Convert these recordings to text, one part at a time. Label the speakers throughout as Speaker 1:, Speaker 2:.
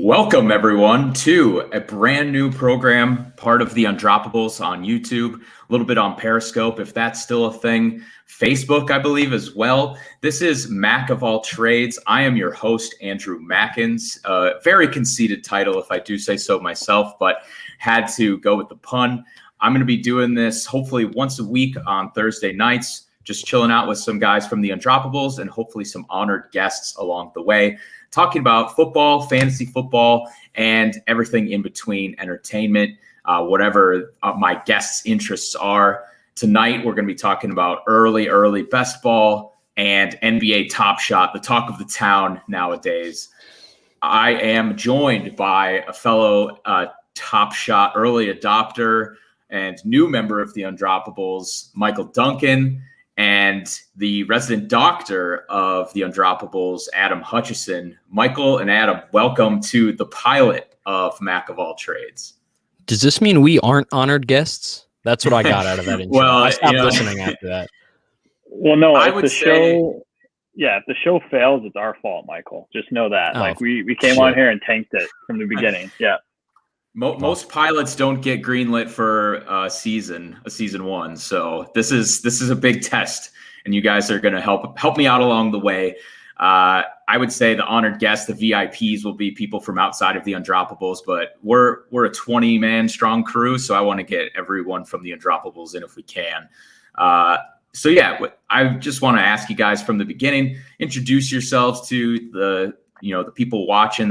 Speaker 1: Welcome, everyone, to a brand new program, part of the Undroppables on YouTube, a little bit on Periscope, if that's still a thing, Facebook, I believe, as well. This is Mack of All Trades. I am your host, Andrew Mackens. Very conceited title, if I do say so myself, but had to go with the pun. I'm going to be doing this hopefully once a week on Thursday nights, just chilling out with some guys from the Undroppables and hopefully some honored guests along the way, talking about football, fantasy football, and everything in between, entertainment, whatever my guests' interests are. Tonight, we're going to be talking about early best ball and NBA Top Shot, the talk of the town nowadays. I am joined by a fellow Top Shot early adopter and new member of the Undroppables, Michael Duncan, and the resident doctor of the Undroppables, Adam Hutchison. Michael and Adam, welcome to the pilot of Mack of All Trades.
Speaker 2: Does this mean we aren't honored guests? That's what I got out of that intro.
Speaker 1: Well,
Speaker 2: I stopped listening after that.
Speaker 3: Well, no, if the show fails, it's our fault, Michael. Just know that. We came on here and tanked it from the beginning. Yeah.
Speaker 1: Most pilots don't get greenlit for season one, so this is a big test, and you guys are going to help me out along the way. I would say the honored guests, the VIPs, will be people from outside of the Undroppables, but we're a 20-man strong crew, so I want to get everyone from the Undroppables in if we can. So yeah, I just want to ask you guys from the beginning, introduce yourselves to the people watching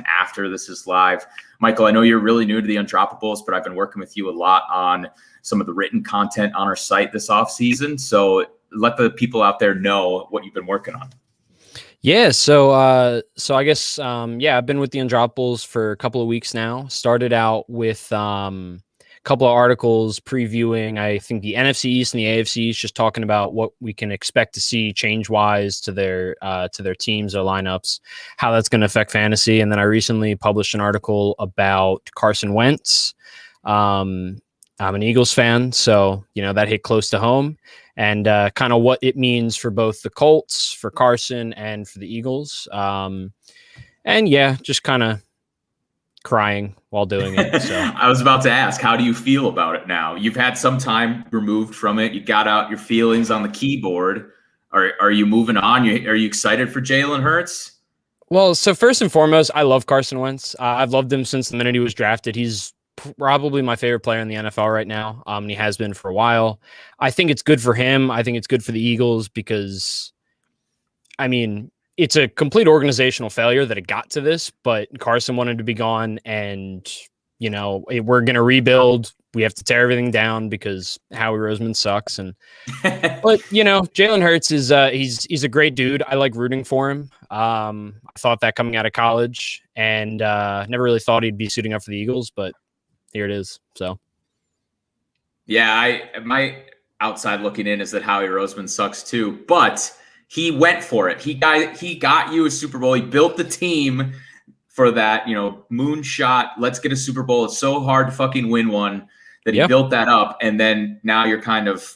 Speaker 1: after this is live. Michael, I know you're really new to the Undroppables, but I've been working with you a lot on some of the written content on our site this off season. So let the people out there know what you've been working on.
Speaker 2: Yeah, so I guess I've been with the Undroppables for a couple of weeks now. Started out with a couple of articles previewing, I think, the NFC East and the AFC East, just talking about what we can expect to see change-wise to their teams, their lineups, how that's going to affect fantasy. And then I recently published an article about Carson Wentz. I'm an Eagles fan, so that hit close to home, and kind of what it means for both the Colts, for Carson, and for the Eagles. Just kind of crying while doing it. So
Speaker 1: I was about to ask, how do you feel about it now? You've had some time removed from it. You got out your feelings on the keyboard. Are you moving on? Are you excited for Jalen Hurts?
Speaker 2: Well, so first and foremost, I love Carson Wentz. I've loved him since the minute he was drafted. He's probably my favorite player in the NFL right now. And he has been for a while. I think it's good for him. I think it's good for the Eagles because, it's a complete organizational failure that it got to this, but Carson wanted to be gone, and, we're going to rebuild. We have to tear everything down because Howie Roseman sucks. But Jalen Hurts is, he's a great dude. I like rooting for him. I thought that coming out of college, and never really thought he'd be suiting up for the Eagles, but here it is. So.
Speaker 1: Yeah, my outside looking in is that Howie Roseman sucks too, but he went for it. He got you a Super Bowl. He built the team for that, moonshot. Let's get a Super Bowl. It's so hard to fucking win one that he built that up. And then now you're kind of,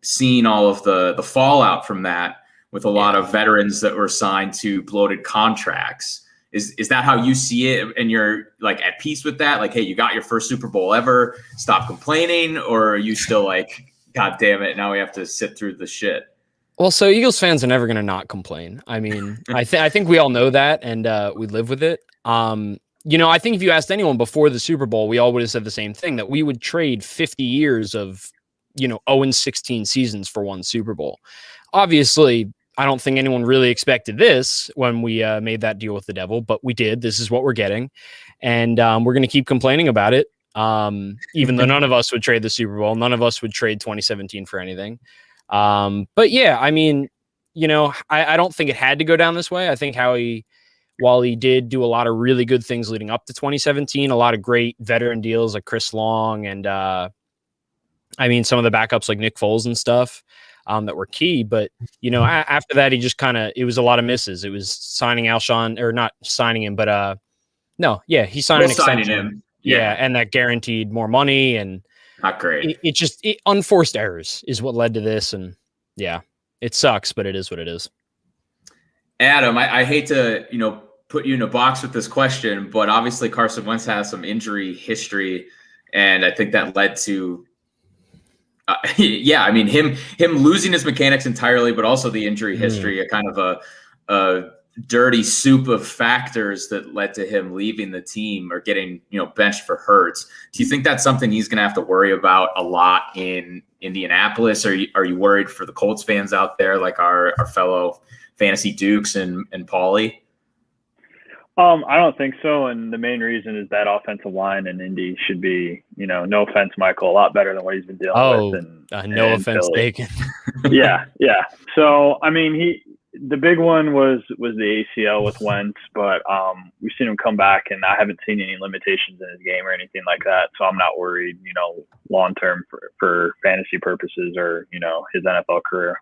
Speaker 1: seeing all of the fallout from that with a lot of veterans that were signed to bloated contracts. Is that how you see it? And you're like at peace with that? Like, hey, you got your first Super Bowl ever. Stop complaining. Or are you still like, God damn it, now we have to sit through the shit?
Speaker 2: Well, so Eagles fans are never going to not complain. I think we all know that, and we live with it. I think if you asked anyone before the Super Bowl, we all would have said the same thing, that we would trade 50 years of, 0-16 seasons for one Super Bowl. Obviously, I don't think anyone really expected this when we made that deal with the devil, but we did. This is what we're getting, and we're going to keep complaining about it, even though none of us would trade the Super Bowl. None of us would trade 2017 for anything. But yeah, I don't think it had to go down this way. I think Howie, while he did do a lot of really good things leading up to 2017, a lot of great veteran deals like Chris Long and, some of the backups like Nick Foles and stuff, that were key. But, after that, he just it was a lot of misses. It was signing Alshon, or not signing him, but, he signed an extension.
Speaker 1: Him.
Speaker 2: Yeah. And that guaranteed more money, and
Speaker 1: not great.
Speaker 2: It unforced errors is what led to this. And yeah, it sucks, but it is what it is.
Speaker 1: Adam, I hate to, put you in a box with this question, but obviously Carson Wentz has some injury history, and I think that led to him losing his mechanics entirely, but also the injury history, a kind of a dirty soup of factors that led to him leaving the team or getting, benched for Hurts. Do you think that's something he's going to have to worry about a lot in Indianapolis? Are you worried for the Colts fans out there, like our fellow fantasy Dukes and Paulie?
Speaker 3: I don't think so. And the main reason is that offensive line in Indy should be, no offense, Michael, a lot better than what he's been dealing with.
Speaker 2: No offense taken.
Speaker 3: Yeah. So, I mean, the big one was the ACL with Wentz, but we've seen him come back, and I haven't seen any limitations in his game or anything like that. So I'm not worried, long term for fantasy purposes or, his NFL career.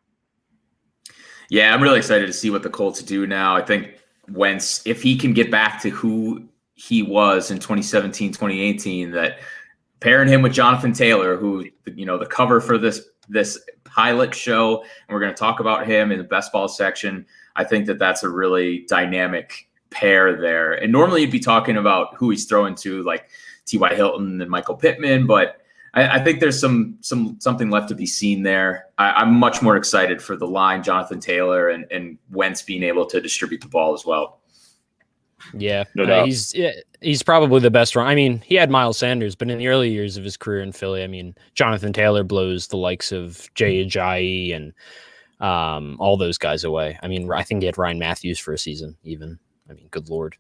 Speaker 1: Yeah, I'm really excited to see what the Colts do now. I think Wentz, if he can get back to who he was in 2017, 2018, that pairing him with Jonathan Taylor, who, the cover for this pilot show, and we're going to talk about him in the best ball section. I think that's a really dynamic pair there. And normally you'd be talking about who he's throwing to, like T.Y. Hilton and Michael Pittman, but I think there's something left to be seen there. I'm much more excited for the line, Jonathan Taylor and Wentz being able to distribute the ball as well.
Speaker 2: Yeah, he's probably the best run. I mean, he had Miles Sanders, but in the early years of his career in Philly, I mean, Jonathan Taylor blows the likes of Jay Ajayi and all those guys away. I mean, I think he had Ryan Matthews for a season even. I mean, good Lord.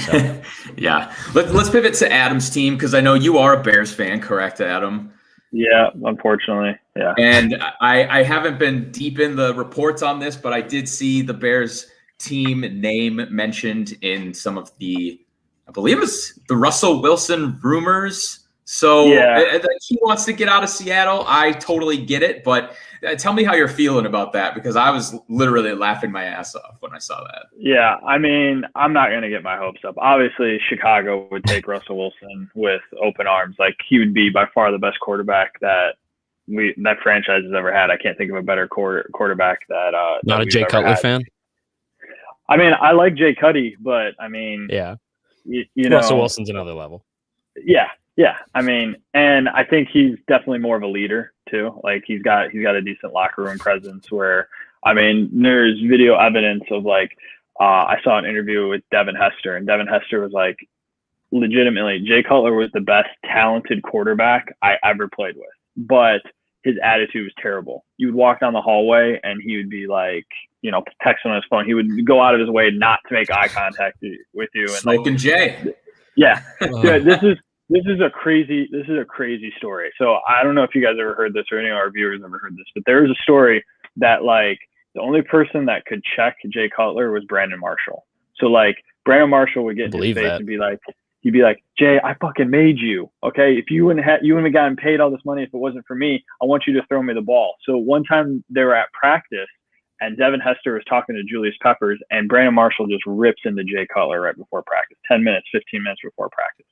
Speaker 2: So.
Speaker 1: Yeah. Let's pivot to Adam's team, because I know you are a Bears fan, correct, Adam?
Speaker 3: Yeah, unfortunately. Yeah.
Speaker 1: And I haven't been deep in the reports on this, but I did see the Bears team name mentioned in some of the, I believe it was the Russell Wilson rumors. So he wants to get out of Seattle. I totally get it, but tell me how you're feeling about that, because I was literally laughing my ass off when I saw that.
Speaker 3: Yeah, I mean, I'm not going to get my hopes up. Obviously, Chicago would take Russell Wilson with open arms. Like, he would be by far the best quarterback that franchise has ever had. I can't think of a better quarterback that
Speaker 2: not a Jay Cutler fan.
Speaker 3: I mean, I like Jay Cuddy, but I mean,
Speaker 2: Russell Wilson's another level.
Speaker 3: Yeah. I mean, and I think he's definitely more of a leader too. Like, he's got a decent locker room presence where, I mean, there's video evidence of, like, I saw an interview with Devin Hester, and Devin Hester was like, legitimately, Jay Cutler was the best talented quarterback I ever played with, but his attitude was terrible. You would walk down the hallway and he would be like, texting on his phone. He would go out of his way not to make eye contact with you. And
Speaker 1: Smoking Jay.
Speaker 3: Yeah. This is a crazy story. So I don't know if you guys ever heard this or any of our viewers ever heard this, but there was a story that, like, the only person that could check Jay Cutler was Brandon Marshall. So, like, Brandon Marshall would get in his face and be like, he'd be like, Jay, I fucking made you. Okay. If you wouldn't have gotten paid all this money if it wasn't for me, I want you to throw me the ball. So one time they were at practice and Devin Hester was talking to Julius Peppers, and Brandon Marshall just rips into Jay Cutler right before practice, 15 minutes before practice.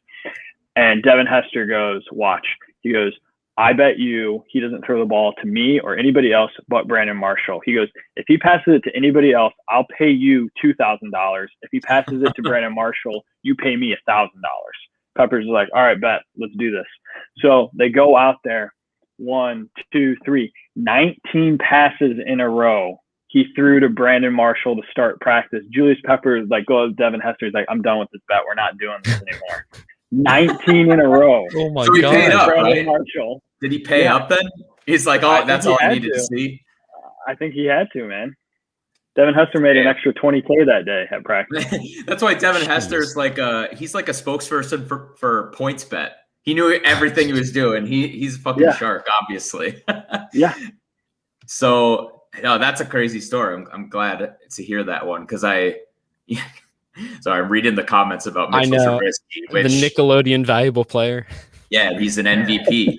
Speaker 3: And Devin Hester goes, watch. He goes, I bet you he doesn't throw the ball to me or anybody else but Brandon Marshall. He goes, if he passes it to anybody else, I'll pay you $2,000. If he passes it to Brandon Marshall, you pay me $1,000. Peppers is like, all right, bet, let's do this. So they go out there, 1, 2, 3, 19 passes in a row. He threw to Brandon Marshall to start practice. Julius Peppers goes to Devin Hester. He's like, I'm done with this bet. We're not doing this anymore. 19 in a row.
Speaker 2: Oh my
Speaker 1: God. He paid up,
Speaker 3: Brandon
Speaker 1: right?
Speaker 3: Marshall.
Speaker 1: Did he pay up then? He's like, oh, that's all I needed to see.
Speaker 3: I think he had to, man. Devin Hester made an extra $20K that day at practice.
Speaker 1: That's why Devin Hester is he's like a spokesperson for PointsBet. He knew everything he was doing. He's a fucking shark, obviously.
Speaker 3: Yeah.
Speaker 1: So that's a crazy story. I'm glad to hear that one, because so I'm reading the comments about Mitchell Trubisky,
Speaker 2: the Nickelodeon valuable player.
Speaker 1: Yeah, he's an MVP.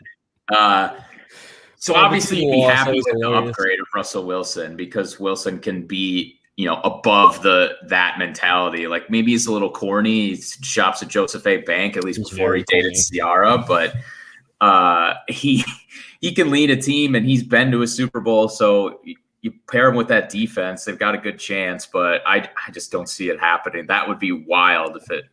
Speaker 1: So obviously you'd be happy with the upgrade of Russell Wilson, because Wilson can be, above that mentality. Like, maybe he's a little corny. He shops at Joseph A. Bank, at least before he dated Ciara, but he can lead a team, and he's been to a Super Bowl. So you pair him with that defense, they've got a good chance, but I just don't see it happening. That would be wild if that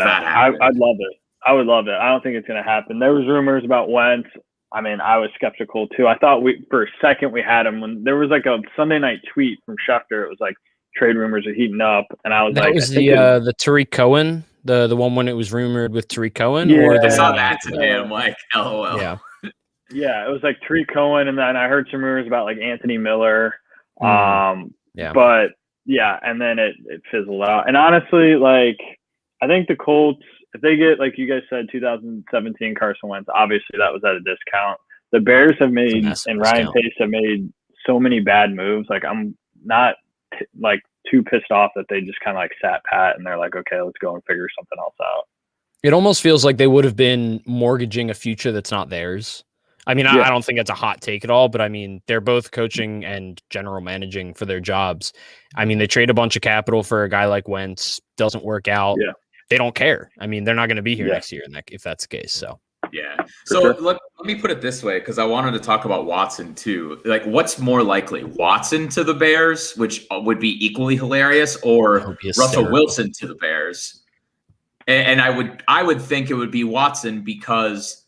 Speaker 1: happened.
Speaker 3: I'd love it. I would love it. I don't think it's going to happen. There was rumors about Wentz. I mean, I was skeptical too. I thought for a second we had him when there was like a Sunday night tweet from Schefter. It was like trade rumors are heating up, and I was
Speaker 2: that
Speaker 3: like,
Speaker 2: was the Tariq Cohen, the one when it was rumored with Tariq Cohen, or the
Speaker 1: I saw
Speaker 2: one
Speaker 1: that today. I'm like, LOL.
Speaker 2: Yeah.
Speaker 3: Yeah, it was like Tariq Cohen, and then I heard some rumors about like Anthony Miller.
Speaker 2: Yeah.
Speaker 3: But yeah, and then it fizzled out. And honestly, like I think the Colts, if they get, like you guys said, 2017 Carson Wentz, obviously that was at a discount. The Bears have made, and Ryan Pace have made so many bad moves. Like I'm not like too pissed off that they just kind of like sat pat and they're like, okay, let's go and figure something else out.
Speaker 2: It almost feels like they would have been mortgaging a future that's not theirs. I mean, I don't think it's a hot take at all, but I mean, they're both coaching and general managing for their jobs. I mean, they trade a bunch of capital for a guy like Wentz, doesn't work out.
Speaker 3: Yeah.
Speaker 2: They don't care. I mean, they're not going to be here next year if that's the case. So,
Speaker 1: yeah. So let me put it this way, because I wanted to talk about Watson too. Like, what's more likely, Watson to the Bears, which would be equally hilarious, or Russell Wilson to the Bears? And I would think it would be Watson because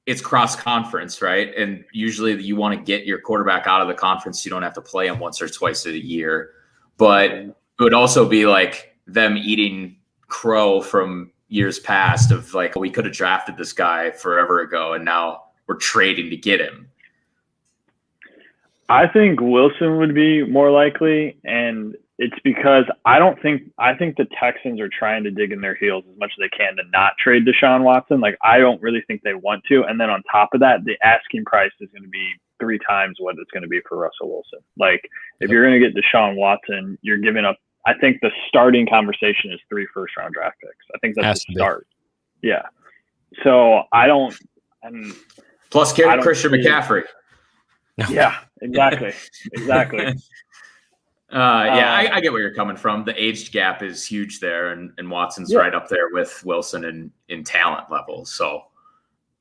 Speaker 1: it's cross conference, right? And usually you want to get your quarterback out of the conference so you don't have to play him once or twice a year. But it would also be like them eating crow from years past of like, we could have drafted this guy forever ago and now we're trading to get him.
Speaker 3: I think Wilson would be more likely, and it's because I think the Texans are trying to dig in their heels as much as they can to not trade Deshaun Watson. Like, I don't really think they want to. And then on top of that, the asking price is going to be 3 times what it's going to be for Russell Wilson. Like, if you're going to get Deshaun Watson, you're giving up. I think the starting conversation is 3 first-round draft picks. I think that's the start. Yeah. So I don't.
Speaker 1: Plus, Christian McCaffrey.
Speaker 3: Yeah, exactly.
Speaker 1: I get where you're coming from. The age gap is huge there, and Watson's right up there with Wilson in talent level. So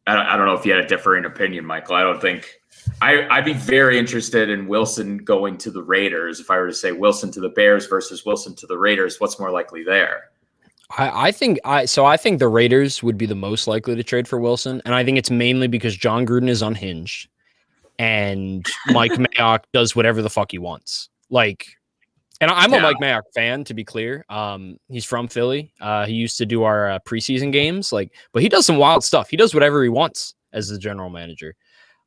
Speaker 1: I don't know if you had a differing opinion, Michael. I don't think I'd be very interested in Wilson going to the Raiders. If I were to say Wilson to the Bears versus Wilson to the Raiders, what's more likely there?
Speaker 2: I think the Raiders would be the most likely to trade for Wilson, and I think it's mainly because John Gruden is unhinged and Mike Mayock does whatever the fuck he wants. Like, and I'm a Mike Mayock fan, to be clear. He's from Philly. He used to do our preseason games, but he does some wild stuff. He does whatever he wants as the general manager.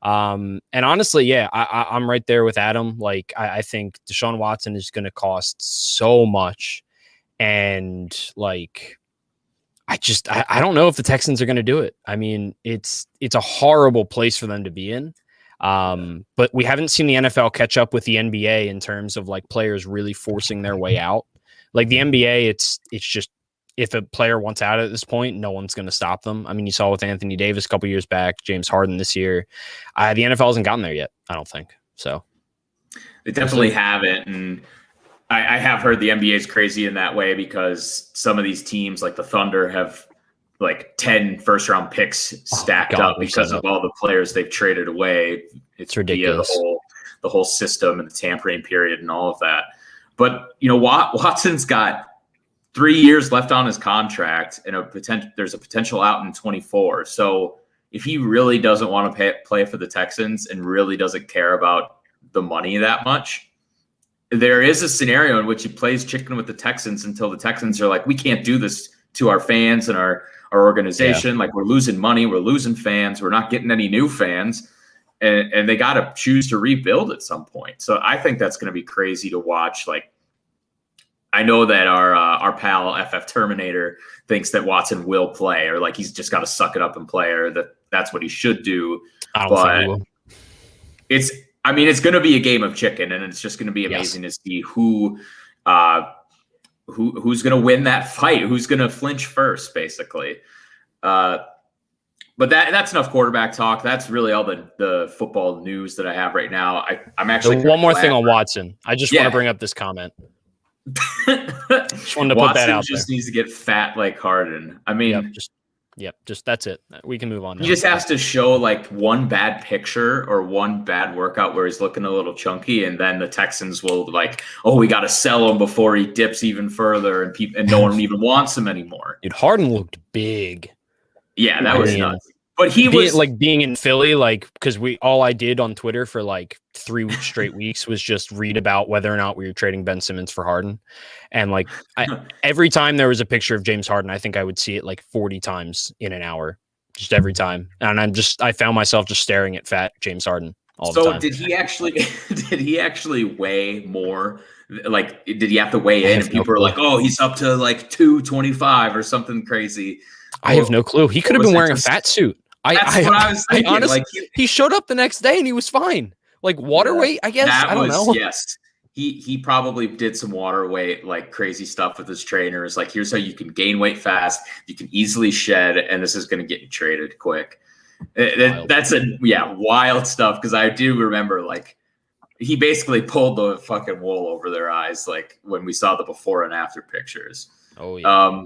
Speaker 2: And honestly, I'm right there with Adam. Like, I think Deshaun Watson is going to cost so much. And like, I don't know if the Texans are going to do it. I mean, it's a horrible place for them to be in. But we haven't seen the NFL catch up with the NBA in terms of like players really forcing their way out. Like the NBA, it's just, if a player wants out at this point, no one's going to stop them. I mean, you saw with Anthony Davis a couple years back, James Harden this year. The NFL hasn't gotten there yet, I don't think. So
Speaker 1: they definitely haven't. And I have heard the NBA is crazy in that way because some of these teams like the Thunder have like 10 first-round picks stacked up because of all the players they've traded away. It's ridiculous. The whole system and the tampering period and all of that. But, you know, Watson's got 3 years left on his contract and there's a potential out in 24. So if he really doesn't want to play for the Texans and really doesn't care about the money that much, there is a scenario in which he plays chicken with the Texans until the Texans are like, we can't do this to our fans and our organization. Yeah. Like, we're losing money, we're losing fans, we're not getting any new fans, and they got to choose to rebuild at some point. So I think that's going to be crazy to watch. Like, I know that our pal FF Terminator thinks that Watson will play, or like he's just got to suck it up and play, or that's what he should do.
Speaker 2: I don't think he will.
Speaker 1: It's going to be a game of chicken, and it's just going to be amazing to see who's going to win that fight, who's going to flinch first, basically. But that's enough quarterback talk. That's really all the football news that I have right now. I'm actually
Speaker 2: one more thing on Watson. I just want to bring up this comment. Just wanted to put that out there.
Speaker 1: Just needs to get fat like Harden. I mean,
Speaker 2: Yep. Just that's it. We can move on now.
Speaker 1: He just has to show like one bad picture or one bad workout where he's looking a little chunky, and then the Texans will like, oh, we got to sell him before he dips even further, and no one even wants him anymore.
Speaker 2: Dude, Harden looked big.
Speaker 1: Yeah, that was nuts. But he was
Speaker 2: like being in Philly, like, because all I did on Twitter for like 3 straight weeks was just read about whether or not we were trading Ben Simmons for Harden. And like every time there was a picture of James Harden, I think I would see it like 40 times in an hour, just every time. And I found myself just staring at fat James Harden all the time.
Speaker 1: So did he actually weigh more? Like, did he have to weigh in? And people were like, oh, he's up to like 225 or something crazy.
Speaker 2: I have no clue. He could have been wearing a fat suit.
Speaker 1: That's what I was thinking.
Speaker 2: Honestly, he showed up the next day and he was fine. Like water weight, I guess. I don't know.
Speaker 1: Yes. He probably did some water weight, like crazy stuff with his trainers. Like, here's how you can gain weight fast. You can easily shed, and this is going to get you traded quick. That's wild stuff. Because I do remember, like, he basically pulled the fucking wool over their eyes, like when we saw the before and after pictures.
Speaker 2: Oh yeah.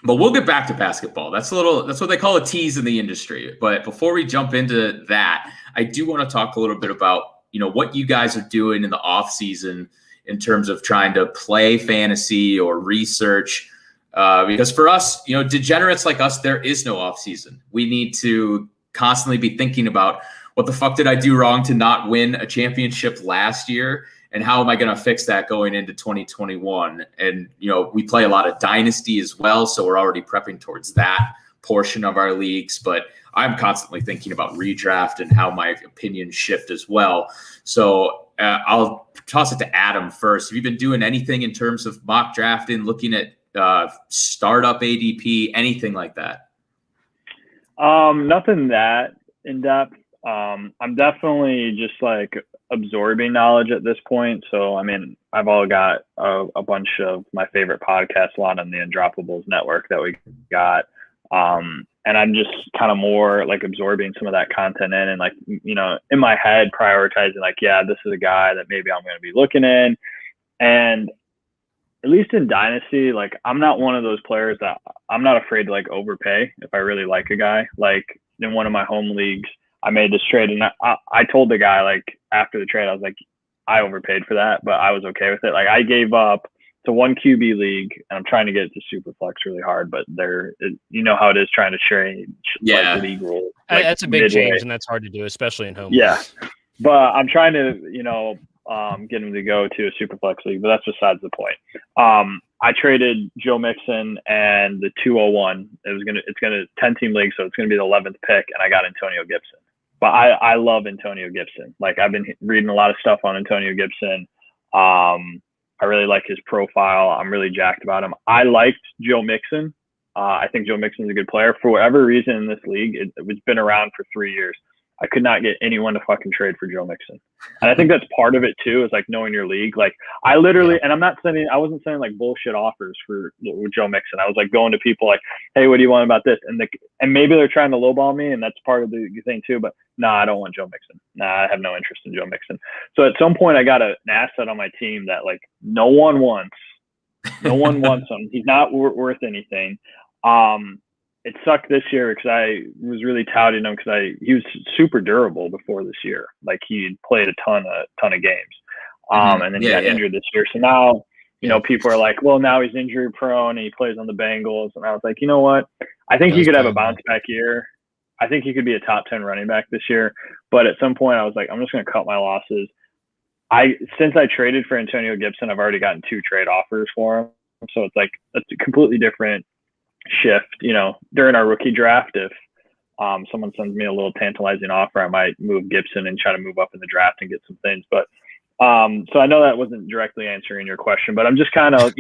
Speaker 1: But we'll get back to basketball. That's what they call a tease in the industry. But before we jump into that, I do want to talk a little bit about, what you guys are doing in the off season in terms of trying to play fantasy or research. Because for us, degenerates like us, there is no off season. We need to constantly be thinking about what the fuck did I do wrong to not win a championship last year? And how am I going to fix that going into 2021? And, we play a lot of dynasty as well. So we're already prepping towards that portion of our leagues. But I'm constantly thinking about redraft and how my opinions shift as well. So I'll toss it to Adam first. Have you been doing anything in terms of mock drafting, looking at startup ADP, anything like that?
Speaker 3: Nothing that in depth. I'm definitely just like absorbing knowledge at this point. So, I mean, I've all got a bunch of my favorite podcasts, a lot on the Undroppables network that we got. And I'm just kind of more like absorbing some of that content in and like, in my head, prioritizing like, yeah, this is a guy that maybe I'm going to be looking in. And at least in Dynasty, like I'm not one of those players that I'm not afraid to like overpay if I really like a guy. Like in one of my home leagues, I made this trade and I told the guy like after the trade, I was like, I overpaid for that, but I was okay with it. Like I gave up to one QB league and I'm trying to get it to Superflex really hard, but how it is trying to change like, league rules. Like,
Speaker 2: that's a big change and that's hard to do, especially in home.
Speaker 3: Yeah. But I'm trying to, get him to go to a Superflex league, but that's besides the point. I traded Joe Mixon and the 201. It's gonna 10-team league, so it's gonna be the 11th pick, and I got Antonio Gibson. But I love Antonio Gibson. Like I've been reading a lot of stuff on Antonio Gibson. I really like his profile. I'm really jacked about him. I liked Joe Mixon. I think Joe Mixon's a good player. For whatever reason in this league, it's been around for 3 years. I could not get anyone to fucking trade for Joe Mixon. And I think that's part of it too, is like knowing your league. Like I literally, and I wasn't sending like bullshit offers with Joe Mixon. I was like going to people like, hey, what do you want about this? And maybe they're trying to lowball me and that's part of the thing too, but I don't want Joe Mixon. I have no interest in Joe Mixon. So at some point I got an asset on my team that like no one wants him. He's not worth anything. It sucked this year because I was really touting him because he was super durable before this year. Like he played a ton of games. And then he got injured this year. So now, people are like, well, now he's injury prone and he plays on the Bengals. And I was like, you know what? I think he could have a bounce back year. I think he could be a top 10 running back this year. But at some point I was like, I'm just going to cut my losses. Since I traded for Antonio Gibson, I've already gotten 2 trade offers for him. So it's like, that's a completely different shift. During our rookie draft, if someone sends me a little tantalizing offer, I might move Gibson and try to move up in the draft and get some things. But so I know that wasn't directly answering your question, but I'm just kind of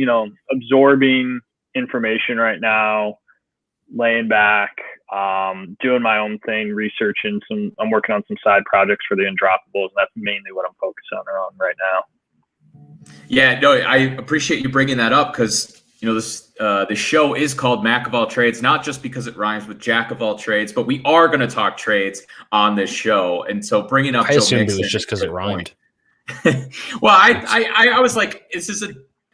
Speaker 3: absorbing information right now, laying back, doing my own thing, researching I'm working on some side projects for the Undroppables, and that's mainly what I'm focused on right now.
Speaker 1: Yeah, no, I appreciate you bringing that up because the show is called Mack of All Trades, not just because it rhymes with Jack of All Trades, but we are going to talk trades on this show. And so bringing up,
Speaker 2: I assumed it was just because it rhymed.
Speaker 1: Well, I was like, this is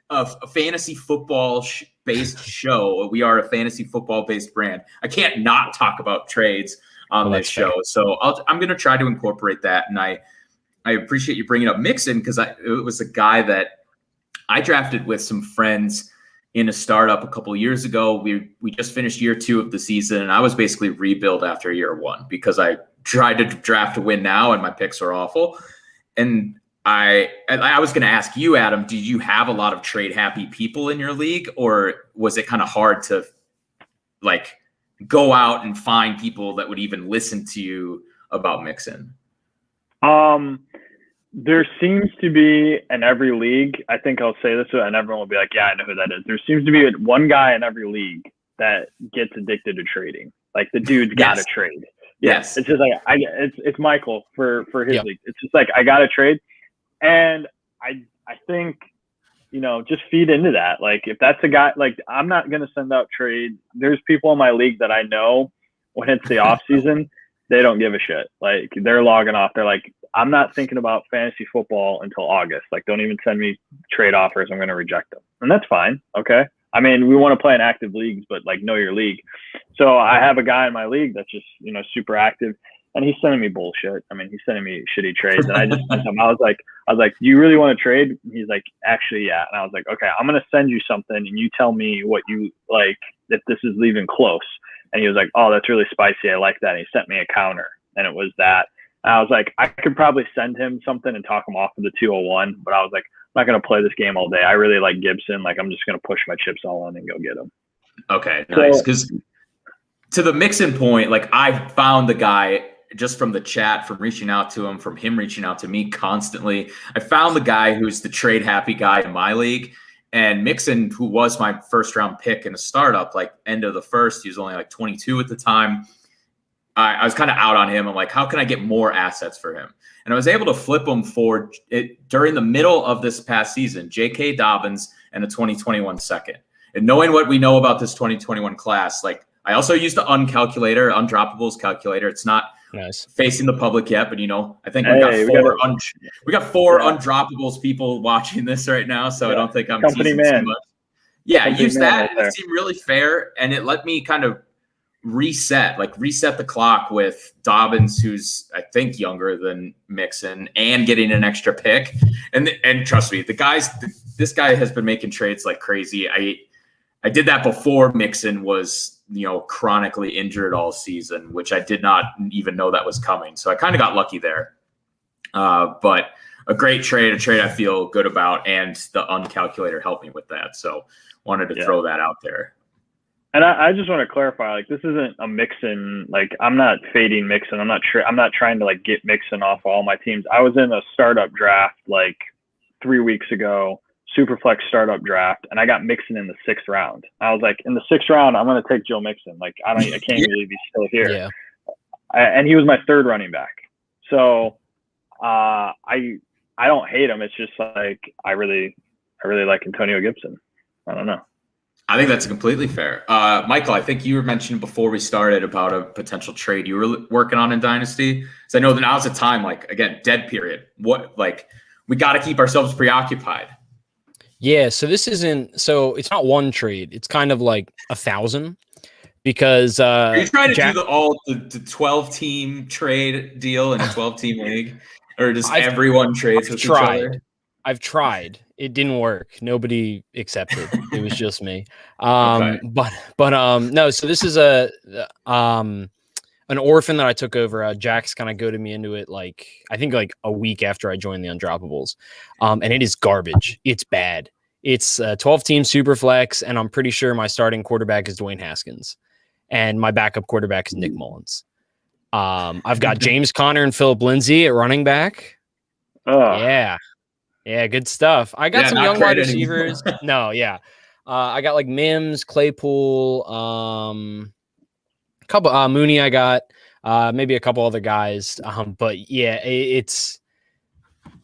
Speaker 1: a fantasy football based show. We are a fantasy football based brand. I can't not talk about trades on this show. Fair. So I'm going to try to incorporate that. And I appreciate you bringing up Mixon, because it was a guy that I drafted with some friends in a startup a couple of years ago. We just finished year 2 of the season, and I was basically rebuild after year 1 because I tried to draft to win now and my picks were awful. And I was going to ask you, Adam, did you have a lot of trade happy people in your league, or was it kind of hard to like go out and find people that would even listen to you about Mixon?
Speaker 3: There seems to be in every league, I think I'll say this, and everyone will be like, yeah, I know who that is. There seems to be one guy in every league that gets addicted to trading. Like the dude's got to trade.
Speaker 1: Yes.
Speaker 3: It's just like, it's Michael for his league. It's just like, I got to trade. And I think, just feed into that. Like if that's a guy, like I'm not going to send out trades. There's people in my league that I know when it's the off season, they don't give a shit. Like they're logging off. They're like, I'm not thinking about fantasy football until August. Like, don't even send me trade offers. I'm going to reject them. And that's fine. Okay. I mean, we want to play in active leagues, but like know your league. So I have a guy in my league that's just, super active, and he's sending me bullshit. I mean, he's sending me shitty trades. And I just sent him, I was like, do you really want to trade? And he's like, actually, yeah. And I was like, okay, I'm going to send you something and you tell me what you like, if this is leaving close. And he was like, oh, that's really spicy. I like that. And he sent me a counter, and it was that. And I was like, I could probably send him something and talk him off of the 201, but I was like, I'm not going to play this game all day. I really like Gibson. Like, I'm just going to push my chips all in and go get him.
Speaker 1: Okay, nice. Because to the Mixon point, like I found the guy just from the chat, from reaching out to him, from him reaching out to me constantly. I found the guy who's the trade happy guy in my league. And Mixon, who was my first round pick in a startup, like end of the first, he was only like 22 at the time. I was kind of out on him. I'm like, how can I get more assets for him? And I was able to flip him for it during the middle of this past season, J.K. Dobbins and a 2021 second. And knowing what we know about this 2021 class, like I also used the Undroppables calculator. It's not facing the public yet, but I think we got four Undroppables people watching this right now. So I don't think I'm teasing too much. Yeah, I used that, and it seemed really fair, and it let me kind of reset the clock with Dobbins, who's I think younger than Mixon, and getting an extra pick. And trust me, this guy has been making trades like crazy. I did that before Mixon was chronically injured all season, which I did not even know that was coming. So I kind of got lucky there. But a great trade, a trade I feel good about, and the uncalculator helped me with that. So wanted to throw that out there.
Speaker 3: And I just want to clarify, like, this isn't a Mixon. Like, I'm not fading Mixon. I'm not trying to like get Mixon off all my teams. I was in a startup draft like 3 weeks ago, Superflex startup draft, and I got Mixon in the 6th round. I was like, in the 6th round, I'm going to take Joe Mixon. Like, I can't believe he's still here.
Speaker 2: Yeah.
Speaker 3: And he was my 3rd running back. So I don't hate him. It's just like I really like Antonio Gibson. I don't know.
Speaker 1: I think that's completely fair. Michael, I think you were mentioning before we started about a potential trade you were working on in Dynasty. So I know that now's the time, like, again, dead period. We got to keep ourselves preoccupied.
Speaker 2: Yeah. So it's not one trade. It's kind of like 1,000 because
Speaker 1: are you trying to do the 12-team trade deal in a 12-team league, or does everyone trades with each other?
Speaker 2: I've tried. It didn't work. Nobody accepted. It was just me.
Speaker 1: Okay.
Speaker 2: But no. So this is an orphan that I took over. Jack's kind of goaded me into it. Like I think like a week after I joined the Undroppables, and it is garbage. It's bad. It's 12-team super flex, and I'm pretty sure my starting quarterback is Dwayne Haskins, and my backup quarterback is Nick Mullins. I've got James Conner and Phillip Lindsay at running back.
Speaker 3: Oh.
Speaker 2: Yeah, good stuff. I got some young wide receivers. No, yeah. I got like Mims, Claypool, a couple Mooney I got, maybe a couple other guys. But yeah,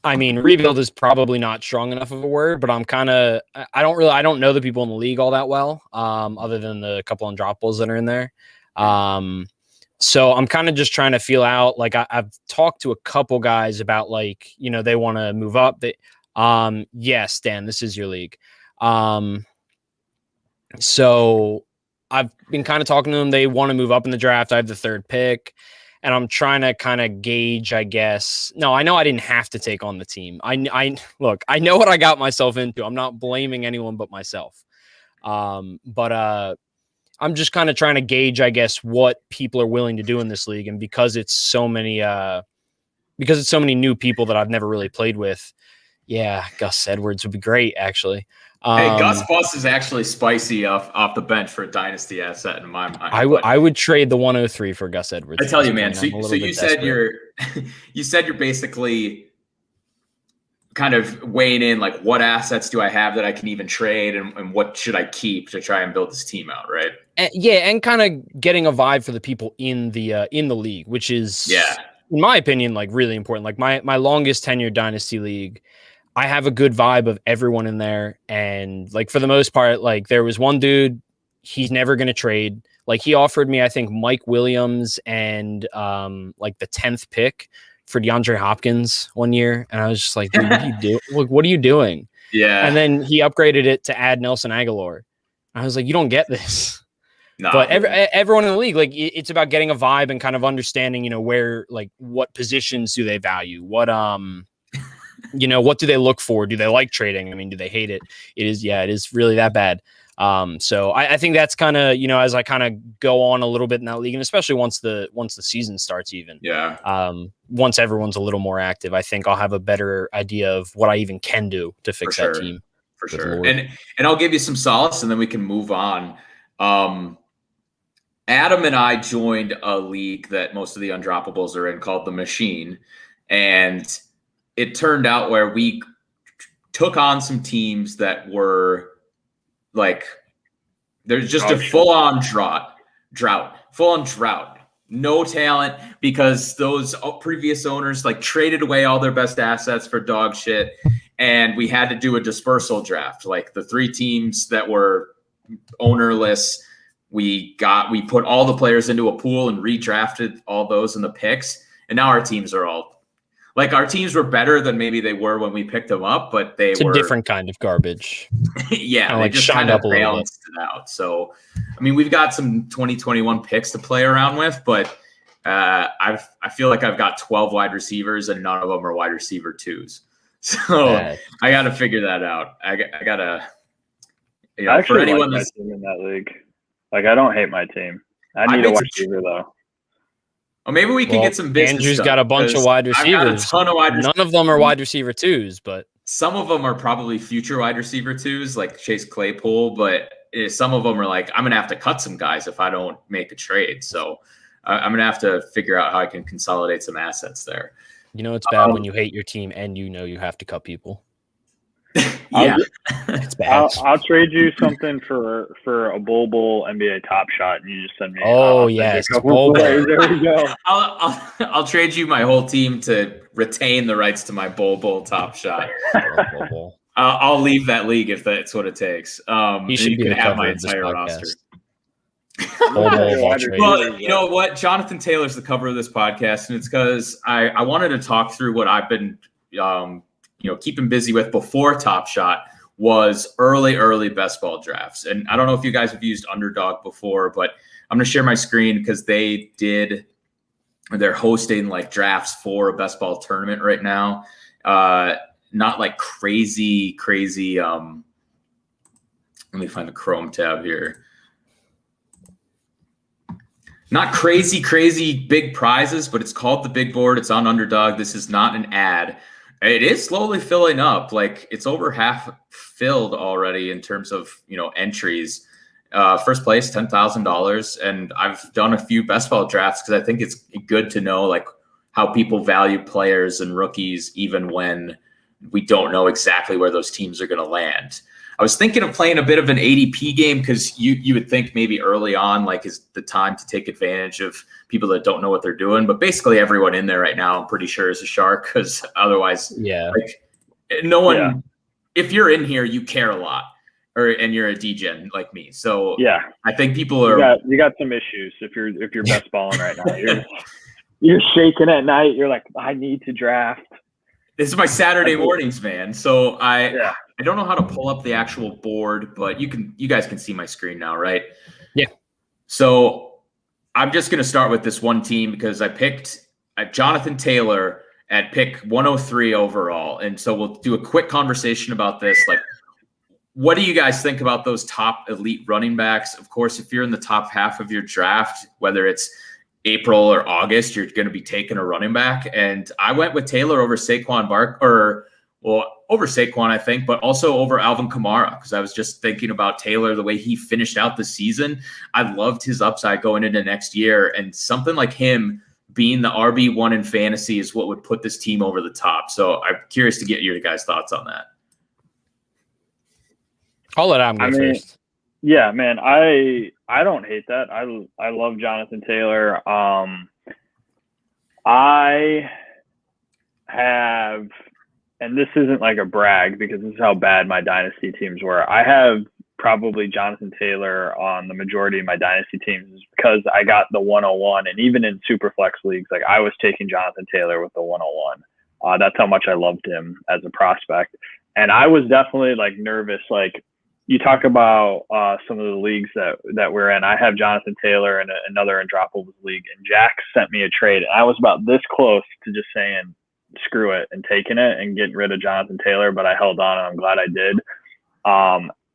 Speaker 2: rebuild is probably not strong enough of a word, but I don't know the people in the league all that well, other than the couple undroppables that are in there. So I'm kind of just trying to feel out. Like I've talked to a couple guys about like, they want to move up. Yes, Dan, this is your league. So I've been kind of talking to them. They want to move up in the draft. I have the 3rd pick, and I'm trying to kind of gauge, I guess. No, I know I didn't have to take on the team. Look, I know what I got myself into. I'm not blaming anyone but myself. But I'm just kind of trying to gauge, I guess, what people are willing to do in this league. And because it's so many new people that I've never really played with. Yeah, Gus Edwards would be great, actually.
Speaker 1: Hey, Gus Bus is actually spicy off the bench for a dynasty asset in my mind.
Speaker 2: I would trade the 103 for Gus Edwards.
Speaker 1: I tell you, man. So you said you're basically kind of weighing in, like, what assets do I have that I can even trade, and what should I keep to try and build this team out, right?
Speaker 2: And kind of getting a vibe for the people in the league, which is, in my opinion, like, really important. Like my longest tenured dynasty league, I have a good vibe of everyone in there. And, like, for the most part, like, there was one dude, he's never going to trade. Like, he offered me, I think, Mike Williams and like the 10th pick for DeAndre Hopkins one year. And I was just like, dude, what are you doing? Like, what are you doing?
Speaker 1: Yeah.
Speaker 2: And then he upgraded it to add Nelson Aguilar. I was like, you don't get this. No, but everyone in the league, like, it's about getting a vibe and kind of understanding, where, like, what positions do they value? What, what do they look for? Do they like trading? I mean, do they hate it? It is really that bad. So I think that's kind of, as I kind of go on a little bit in that league, and especially once the season starts, even, once everyone's a little more active, I think I'll have a better idea of what I even can do to fix that team.
Speaker 1: For sure. And I'll give you some solace, and then we can move on. Adam and I joined a league that most of the Undroppables are in called The Machine. And it turned out where we took on some teams that were, like, there's just a full-on drought, no talent, because those previous owners, like, traded away all their best assets for dog shit. And we had to do a dispersal draft. Like, the 3 teams that were ownerless, we put all the players into a pool and redrafted all those in the picks. And now our teams are all, like, our teams were better than maybe they were when we picked them up, but it's a
Speaker 2: different kind of garbage.
Speaker 1: Yeah, they just kind of balanced it out. So, I mean, we've got some 2021 picks to play around with, but I feel like I've got 12 wide receivers, and none of them are wide receiver 2s. So I got to figure that out. I got to,
Speaker 3: I actually for anyone like my team in that league. Like, I don't hate my team. I need a wide receiver, though.
Speaker 1: Well, maybe we can get some business.
Speaker 2: Andrew's got a bunch of wide receivers.
Speaker 1: I've got a ton of wide receivers.
Speaker 2: None of them are wide receiver 2s, but
Speaker 1: some of them are probably future wide receiver 2s, like Chase Claypool. But some of them are like, I'm gonna have to cut some guys if I don't make a trade. So I'm gonna have to figure out how I can consolidate some assets there.
Speaker 2: It's bad when you hate your team and you have to cut people.
Speaker 1: Yeah,
Speaker 2: it's bad.
Speaker 3: I'll trade you something for a Bowl NBA Top Shot, and you just send me.
Speaker 2: Oh yes, Bowl.
Speaker 3: There we go.
Speaker 1: I'll trade you my whole team to retain the rights to my Bowl Top Shot. I'll leave that league if that's what it takes. You can have my entire roster. Well, you know what? Jonathan Taylor's the cover of this podcast, and it's because I wanted to talk through what I've been keeping busy with before Top Shot was early best ball drafts. And I don't know if you guys have used Underdog before, but I'm going to share my screen because they're hosting, like, drafts for a best ball tournament right now. Not like crazy. Let me find the Chrome tab here. Not crazy big prizes, but it's called the Big Board. It's on Underdog. This is not an ad. It is slowly filling up. Like, it's over half filled already in terms of, entries. First place, $10,000. And I've done a few best ball drafts because I think it's good to know, like, how people value players and rookies, even when we don't know exactly where those teams are going to land. I was thinking of playing a bit of an ADP game because you would think maybe early on, like, is the time to take advantage of people that don't know what they're doing. But basically everyone in there right now, I'm pretty sure, is a shark, because otherwise, like, no one, if you're in here, you care a lot, and you're a degen like me. So I think people are.
Speaker 3: You got some issues if you're best balling right now. You're shaking at night. You're like, I need to draft.
Speaker 1: This is my Saturday mornings, man. So
Speaker 3: Yeah.
Speaker 1: I don't know how to pull up the actual board, but you guys can see my screen now, right?
Speaker 2: Yeah.
Speaker 1: So I'm just going to start with this one team because I picked Jonathan Taylor at pick 103 overall. And so we'll do a quick conversation about this. Like, what do you guys think about those top elite running backs? Of course, if you're in the top half of your draft, whether it's April or August, you're going to be taking a running back. And I went with Taylor over Saquon over Saquon, I think, but also over Alvin Kamara, because I was just thinking about Taylor, the way he finished out the season. I loved his upside going into next year, and something like him being the RB1 in fantasy is what would put this team over the top. So I'm curious to get your guys' thoughts on that.
Speaker 2: I'll let Adam go first.
Speaker 3: Yeah, man, I don't hate that. I love Jonathan Taylor. I have, and this isn't like a brag because this is how bad my dynasty teams were. I have probably Jonathan Taylor on the majority of my dynasty teams because I got the 101, and even in super flex leagues, like I was taking Jonathan Taylor with the 101. That's how much I loved him as a prospect. And I was definitely like nervous. Like, you talk about some of the leagues that we're in. I have Jonathan Taylor in another Undroppables league, and Jack sent me a trade. I was about this close to just saying, screw it, and taking it and getting rid of Jonathan Taylor, but I held on, and I'm glad I did.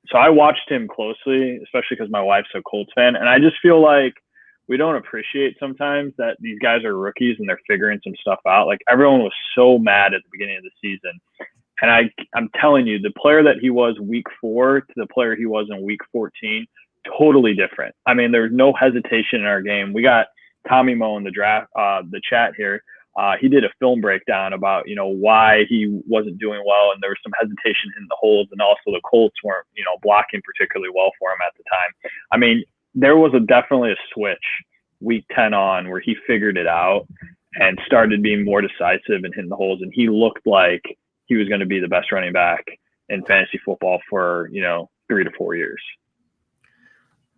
Speaker 3: So I watched him closely, especially because my wife's a Colts fan, and I just feel like we don't appreciate sometimes that these guys are rookies and they're figuring some stuff out. Like, everyone was so mad at the beginning of the season. And I'm telling you, the player that he was week 4 to the player he was in week 14, totally different. I mean, there was no hesitation in our game. We got Tommy Moe in the chat here. He did a film breakdown about, why he wasn't doing well. And there was some hesitation in the holes. And also the Colts weren't, blocking particularly well for him at the time. I mean, there was definitely a switch week 10 on where he figured it out and started being more decisive and hitting the holes. And he looked like he was going to be the best running back in fantasy football for, 3 to 4 years.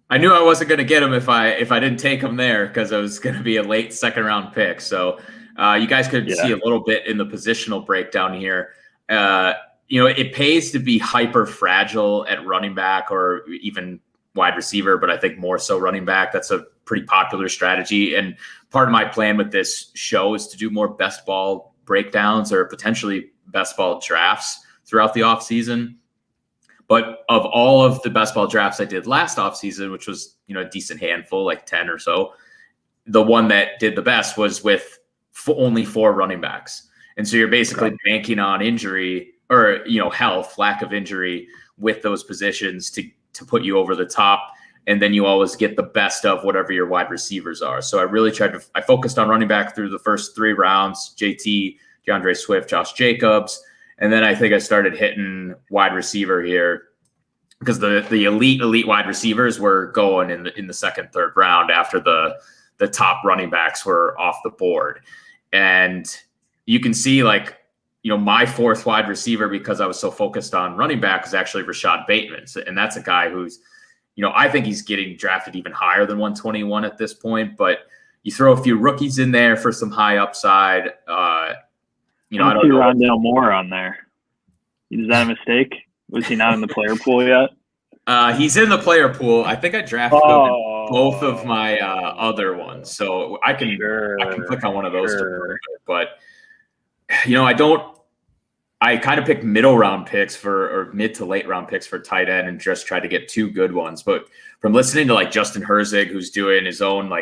Speaker 1: I knew I wasn't going to get him if I didn't take him there, because it was going to be a late second round pick. So you guys could see a little bit in the positional breakdown here. It pays to be hyper fragile at running back or even wide receiver, but I think more so running back. That's a pretty popular strategy. And part of my plan with this show is to do more best ball breakdowns or potentially best ball drafts throughout the offseason. But of all of the best ball drafts I did last offseason, which was, a decent handful, like 10 or so, the one that did the best was with only 4 running backs. And so you're basically banking on injury or, health, lack of injury with those positions to put you over the top. And then you always get the best of whatever your wide receivers are. So I really I focused on running back through the first 3 rounds, JT, DeAndre Swift, Josh Jacobs. And then I think I started hitting wide receiver here because the elite wide receivers were going in the second, third round after the top running backs were off the board. And you can see my 4th wide receiver, because I was so focused on running back, was actually Rashad Bateman. And that's a guy who's, I think he's getting drafted even higher than 121 at this point, but you throw a few rookies in there for some high upside. I don't know.
Speaker 3: Rondale Moore on there. Is that a mistake? Was he not in the player pool yet?
Speaker 1: He's in the player pool. I think I drafted him in both of my other ones, so I can click on one of those. But I kind of picked middle round picks or mid to late round picks for tight end and just tried to get 2 good ones. But from listening to Justin Herzig, who's doing his own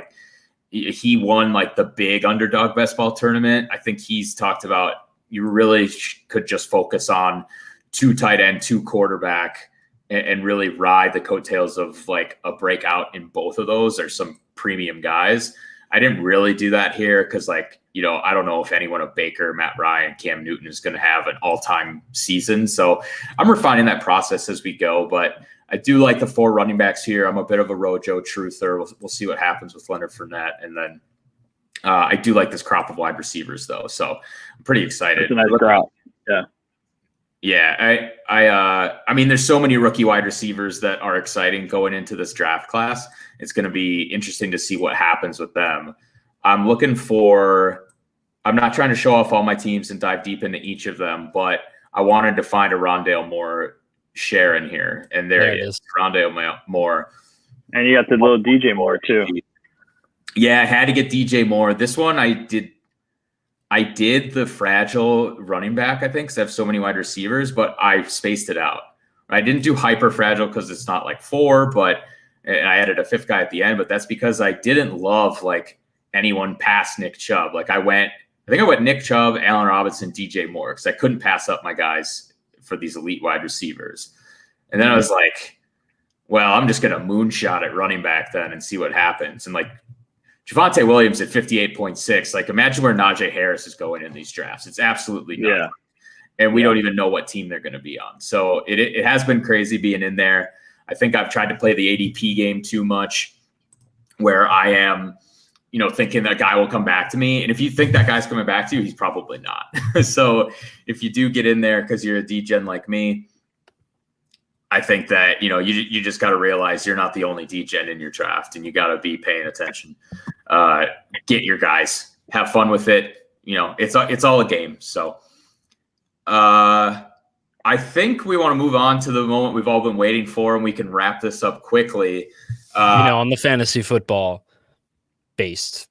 Speaker 1: he won the big underdog best ball tournament. I think he's talked about you really could just focus on 2 tight end, 2 quarterback, and really ride the coattails of a breakout in both of those or some premium guys. I didn't really do that here because I don't know if anyone of Baker, Matt Ryan, Cam Newton is going to have an all-time season. So I'm refining that process as we go, but I do like the 4 running backs here. I'm a bit of a Rojo truther. We'll see what happens with Leonard Fournette. And then I do like this crop of wide receivers, though. So I'm pretty excited.
Speaker 3: It's a nice crop. Yeah.
Speaker 1: Yeah. I mean, there's so many rookie wide receivers that are exciting going into this draft class. It's going to be interesting to see what happens with them. I'm looking for I'm not trying to show off all my teams and dive deep into each of them, but I wanted to find a Rondale Moore share in here, and there he is, Rondale Moore.
Speaker 3: And you got the little DJ Moore too.
Speaker 1: Yeah, I had to get DJ Moore. This one I did the fragile running back, I think, because I have so many wide receivers, but I spaced it out. I didn't do hyper fragile because it's not like 4, but I added a 5th guy at the end, but that's because I didn't love like anyone past Nick Chubb. Like I think I went Nick Chubb, Allen Robinson, DJ Moore, because I couldn't pass up my guys for these elite wide receivers. And then I was like, well, I'm just going to moonshot at running back then and see what happens. And like Javonte Williams at 58.6, like imagine where Najee Harris is going in these drafts. It's absolutely nothing. Yeah. And we don't even know what team they're going to be on. So it has been crazy being in there. I think I've tried to play the ADP game too much, where I am, thinking that guy will come back to me. And if you think that guy's coming back to you, he's probably not. So if you do get in there because you're a D-gen like me, I think that, you just got to realize you're not the only D-gen in your draft, and you got to be paying attention. Get your guys, have fun with it. It's all a game. So I think we want to move on to the moment we've all been waiting for, and we can wrap this up quickly.
Speaker 2: On the fantasy football based.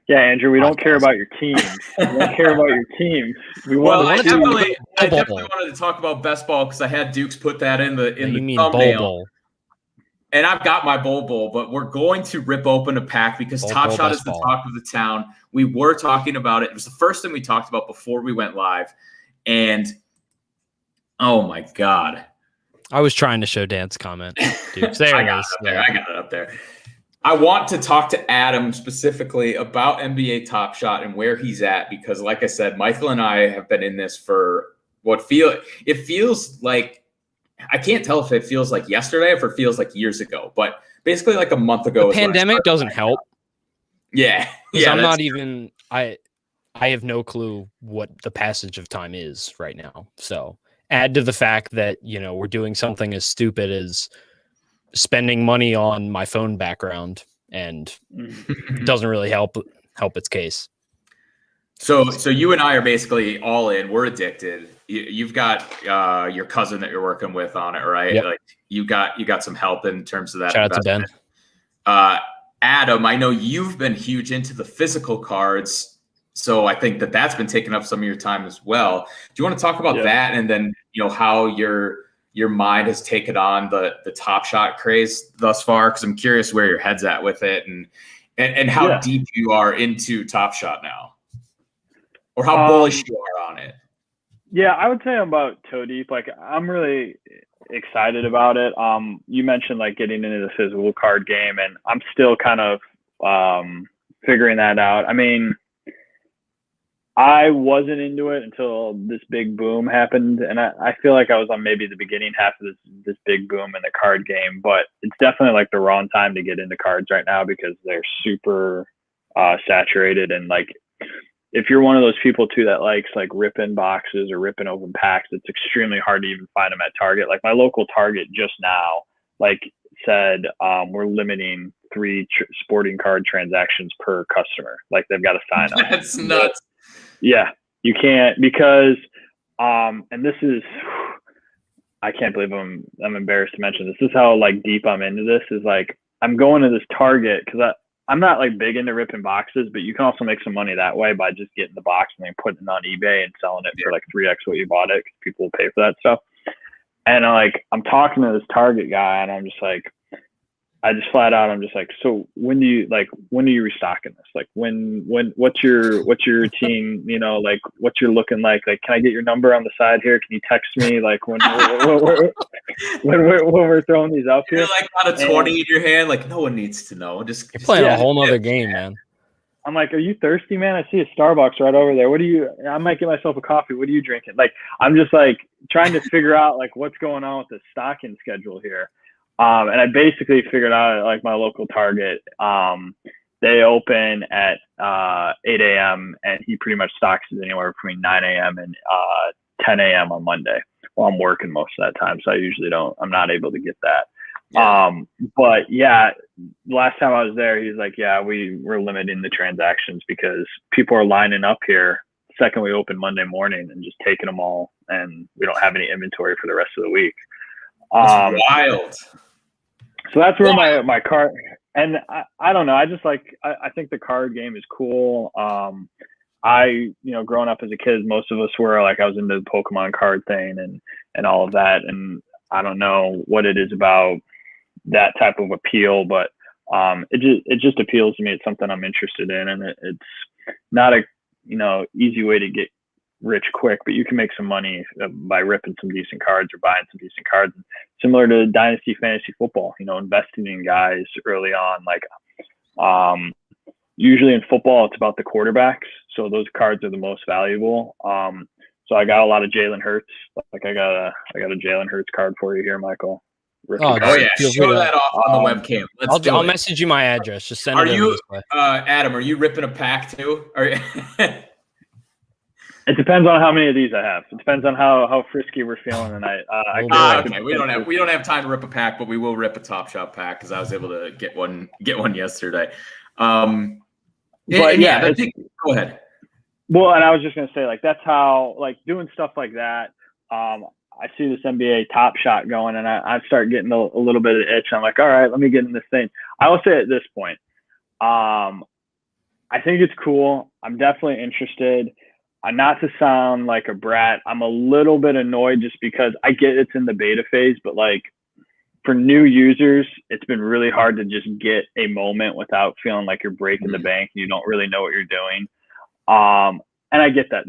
Speaker 3: Yeah, Andrew, we don't care about your teams. We don't care about your teams.
Speaker 1: I definitely wanted to talk about best ball because I had Dukes put that in the thumbnail. Bowl. And I've got my bowl, but we're going to rip open a pack because Top Shot is the talk of the town. We were talking about it. It was the first thing we talked about before we went live. And oh my God.
Speaker 2: I was trying to show Dan's comment. Dukes. There it is.
Speaker 1: I got it up there. I want to talk to Adam specifically about NBA Top Shot and where he's at, because like I said, Michael and I have been in this for it feels like, I can't tell if it feels like yesterday or if it feels like years ago, but basically like a month ago.
Speaker 2: The pandemic doesn't help.
Speaker 1: Yeah.
Speaker 2: I'm not even, I have no clue what the passage of time is right now. So add to the fact that, we're doing something as stupid as spending money on my phone background, and doesn't really help its case.
Speaker 1: So you and I are basically all in. We're addicted. You've got your cousin that you're working with on it, right?
Speaker 2: Yep.
Speaker 1: Like you got some help in terms of that.
Speaker 2: Shout out to Ben.
Speaker 1: Adam, I know you've been huge into the physical cards, so I think that's been taking up some of your time as well. Do you want to talk about that, and then how your mind has taken on the Top Shot craze thus far? Because I'm curious where your head's at with it, and how deep you are into Top Shot now, or how bullish you are on it.
Speaker 3: Yeah, I would say I'm about toe deep. Like I'm really excited about it. You mentioned like getting into the physical card game, and I'm still kind of figuring that out. I mean, I wasn't into it until this big boom happened, and I feel like I was on maybe the beginning half of this big boom in the card game, but it's definitely like the wrong time to get into cards right now because they're super saturated. And like if you're one of those people too that likes like ripping boxes or ripping open packs, it's extremely hard to even find them at Target. Like my local Target just now like said we're limiting 3 sporting card transactions per customer. Like they've got to sign up.
Speaker 1: That's nuts.
Speaker 3: Yeah, you can't because, and this is, I can't believe I'm embarrassed to mention this. This is how like deep I'm into this is like, I'm going to this Target because I'm not like big into ripping boxes, but you can also make some money that way by just getting the box and then putting it on eBay and selling it for like 3x what you bought it because people will pay for that stuff. And I'm talking to this Target guy and I'm just like, I just flat out, I'm just like, so when are you restocking this? Like what's your routine? Like what you're looking like? Like, can I get your number on the side here? Can you text me? Like when we're throwing these out here,
Speaker 1: you're like got a 20 in your hand. Like no one needs to know. You're
Speaker 2: playing a whole nother game, man.
Speaker 3: I'm like, are you thirsty, man? I see a Starbucks right over there. I might get myself a coffee. What are you drinking? Like, I'm just like trying to figure out like what's going on with the stocking schedule here. And I basically figured out like my local Target, they open at 8 a.m. and he pretty much stocks it anywhere between 9 a.m. and 10 a.m. on Monday. Well, I'm working most of that time, so I'm not able to get that.
Speaker 1: Yeah.
Speaker 3: But yeah, last time I was there, he's like, yeah, we're limiting the transactions because people are lining up here second we open Monday morning and just taking them all, and we don't have any inventory for the rest of the week.
Speaker 1: That's wild.
Speaker 3: So that's where my card, and I don't know. I just like, I think the card game is cool. Growing up as a kid, most of us were like, I was into the Pokemon card thing and all of that. And I don't know what it is about that type of appeal, but it just appeals to me. It's something I'm interested in, and it's not a easy way to get rich quick, but you can make some money by ripping some decent cards or buying some decent cards. Similar to Dynasty Fantasy Football, investing in guys early on. Like usually in football, it's about the quarterbacks, so those cards are the most valuable. So I got a lot of Jalen Hurts. Like I got a Jalen Hurts card for you here, Michael.
Speaker 1: Oh yeah, show that off on the webcam.
Speaker 2: I'll message you my address. Just send it over this way.
Speaker 1: Adam, are you ripping a pack too?
Speaker 3: It depends on how many of these I have. It depends on how frisky we're feeling, and
Speaker 1: okay. We don't have time to rip a pack, but we will rip a Top Shot pack because I was able to get one yesterday. Go ahead.
Speaker 3: Well, and I was just gonna say, like, that's how, like, doing stuff like that. I see this NBA Top Shot going, and I start getting a little bit of the itch. I'm like, all right, let me get in this thing. I will say at this point, I think it's cool. I'm definitely interested. Not to sound like a brat, I'm a little bit annoyed just because I get it's in the beta phase, but like for new users, it's been really hard to just get a moment without feeling like you're breaking the bank and you don't really know what you're doing. And I get that.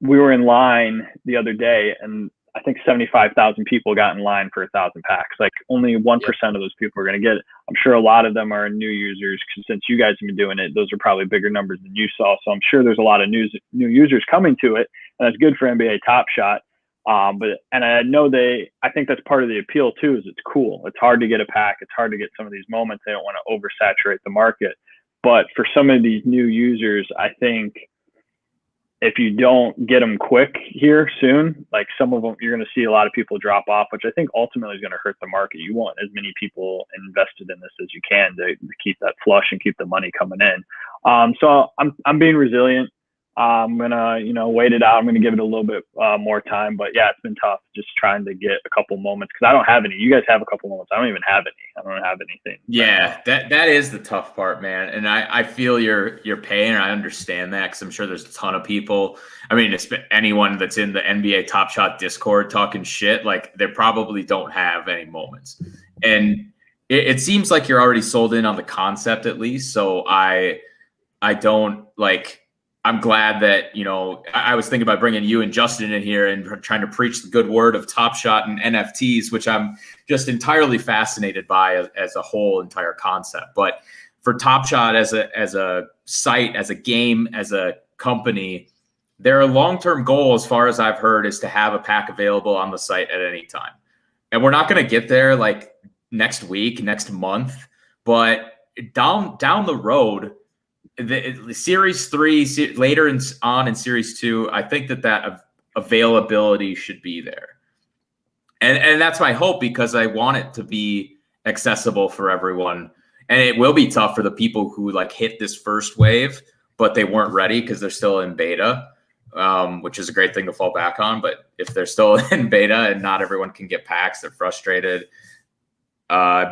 Speaker 3: We were in line the other day, and I think 75,000 people got in line for 1,000 packs. Like only 1% of those people are going to get it. I'm sure a lot of them are new users, because since you guys have been doing it, those are probably bigger numbers than you saw. So I'm sure there's a lot of new users coming to it, and that's good for NBA Top Shot. I think that's part of the appeal too, is it's cool. It's hard to get a pack. It's hard to get some of these moments. They don't want to oversaturate the market. But for some of these new users, I think if you don't get them quick here soon, like some of them, you're going to see a lot of people drop off, which I think ultimately is going to hurt the market. You want as many people invested in this as you can to keep that flush and keep the money coming in. So I'm being resilient. I'm going to, wait it out. I'm going to give it a little bit more time. But yeah, it's been tough just trying to get a couple moments, because I don't have any. You guys have a couple moments. I don't even have any. I don't have anything.
Speaker 1: Yeah, that is the tough part, man. And I feel your pain, and I understand that, because I'm sure there's a ton of people. I mean, anyone that's in the NBA Top Shot Discord talking shit, like they probably don't have any moments. And it seems like you're already sold in on the concept at least. So I don't like. I'm glad that, I was thinking about bringing you and Justin in here and trying to preach the good word of Top Shot and NFTs, which I'm just entirely fascinated by as a whole entire concept. But for Top Shot as a site, as a game, as a company, their long-term goal, as far as I've heard, is to have a pack available on the site at any time. And we're not going to get there like next week, next month, but down the road, the Series 3 later on in Series 2, I think that availability should be there, and that's my hope, because I want it to be accessible for everyone. And it will be tough for the people who like hit this first wave, but they weren't ready because they're still in beta, which is a great thing to fall back on. But if they're still in beta and not everyone can get packs, they're frustrated.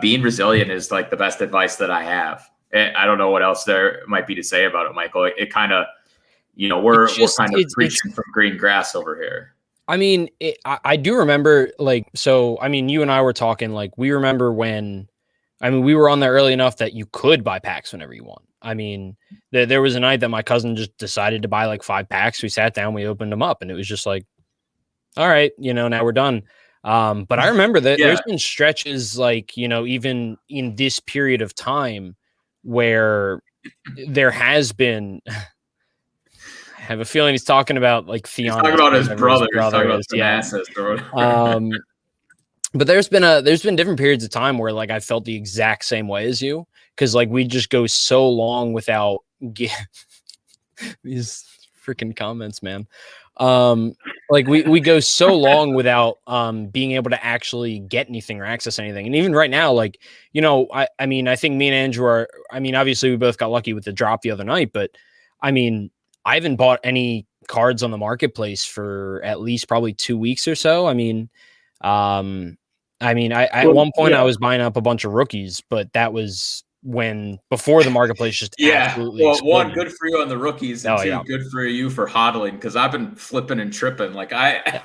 Speaker 1: Being resilient is like the best advice that I have. I don't know what else there might be to say about it, Michael. It kind of, we're kind of preaching from green grass over here.
Speaker 2: I mean, I do remember, like, so, I mean, you and I were talking, like, we remember when, we were on there early enough that you could buy packs whenever you want. I mean, there was a night that my cousin just decided to buy like 5 packs. We sat down, we opened them up, and it was just like, all right, now we're done. But I remember that there's been stretches like, even in this period of time, where there has been, I have a feeling he's talking about like Theon.
Speaker 1: He's talking about his brother. He's talking about Thanasis.
Speaker 2: But there's been different periods of time where like I felt the exact same way as you, because like we just go so long without these freaking comments, man. Like we go so long without being able to actually get anything or access anything. And even right now, like, you know, I mean, I think me and Andrew are, I mean, obviously we both got lucky with the drop the other night, but I mean, I haven't bought any cards on the marketplace for at least probably 2 weeks or so. At one point I was buying up a bunch of rookies, but that was before the marketplace just absolutely
Speaker 1: well,
Speaker 2: exploded.
Speaker 1: one, good for you on the rookies, and two, good for you for hodling, because I've been flipping and tripping. Like I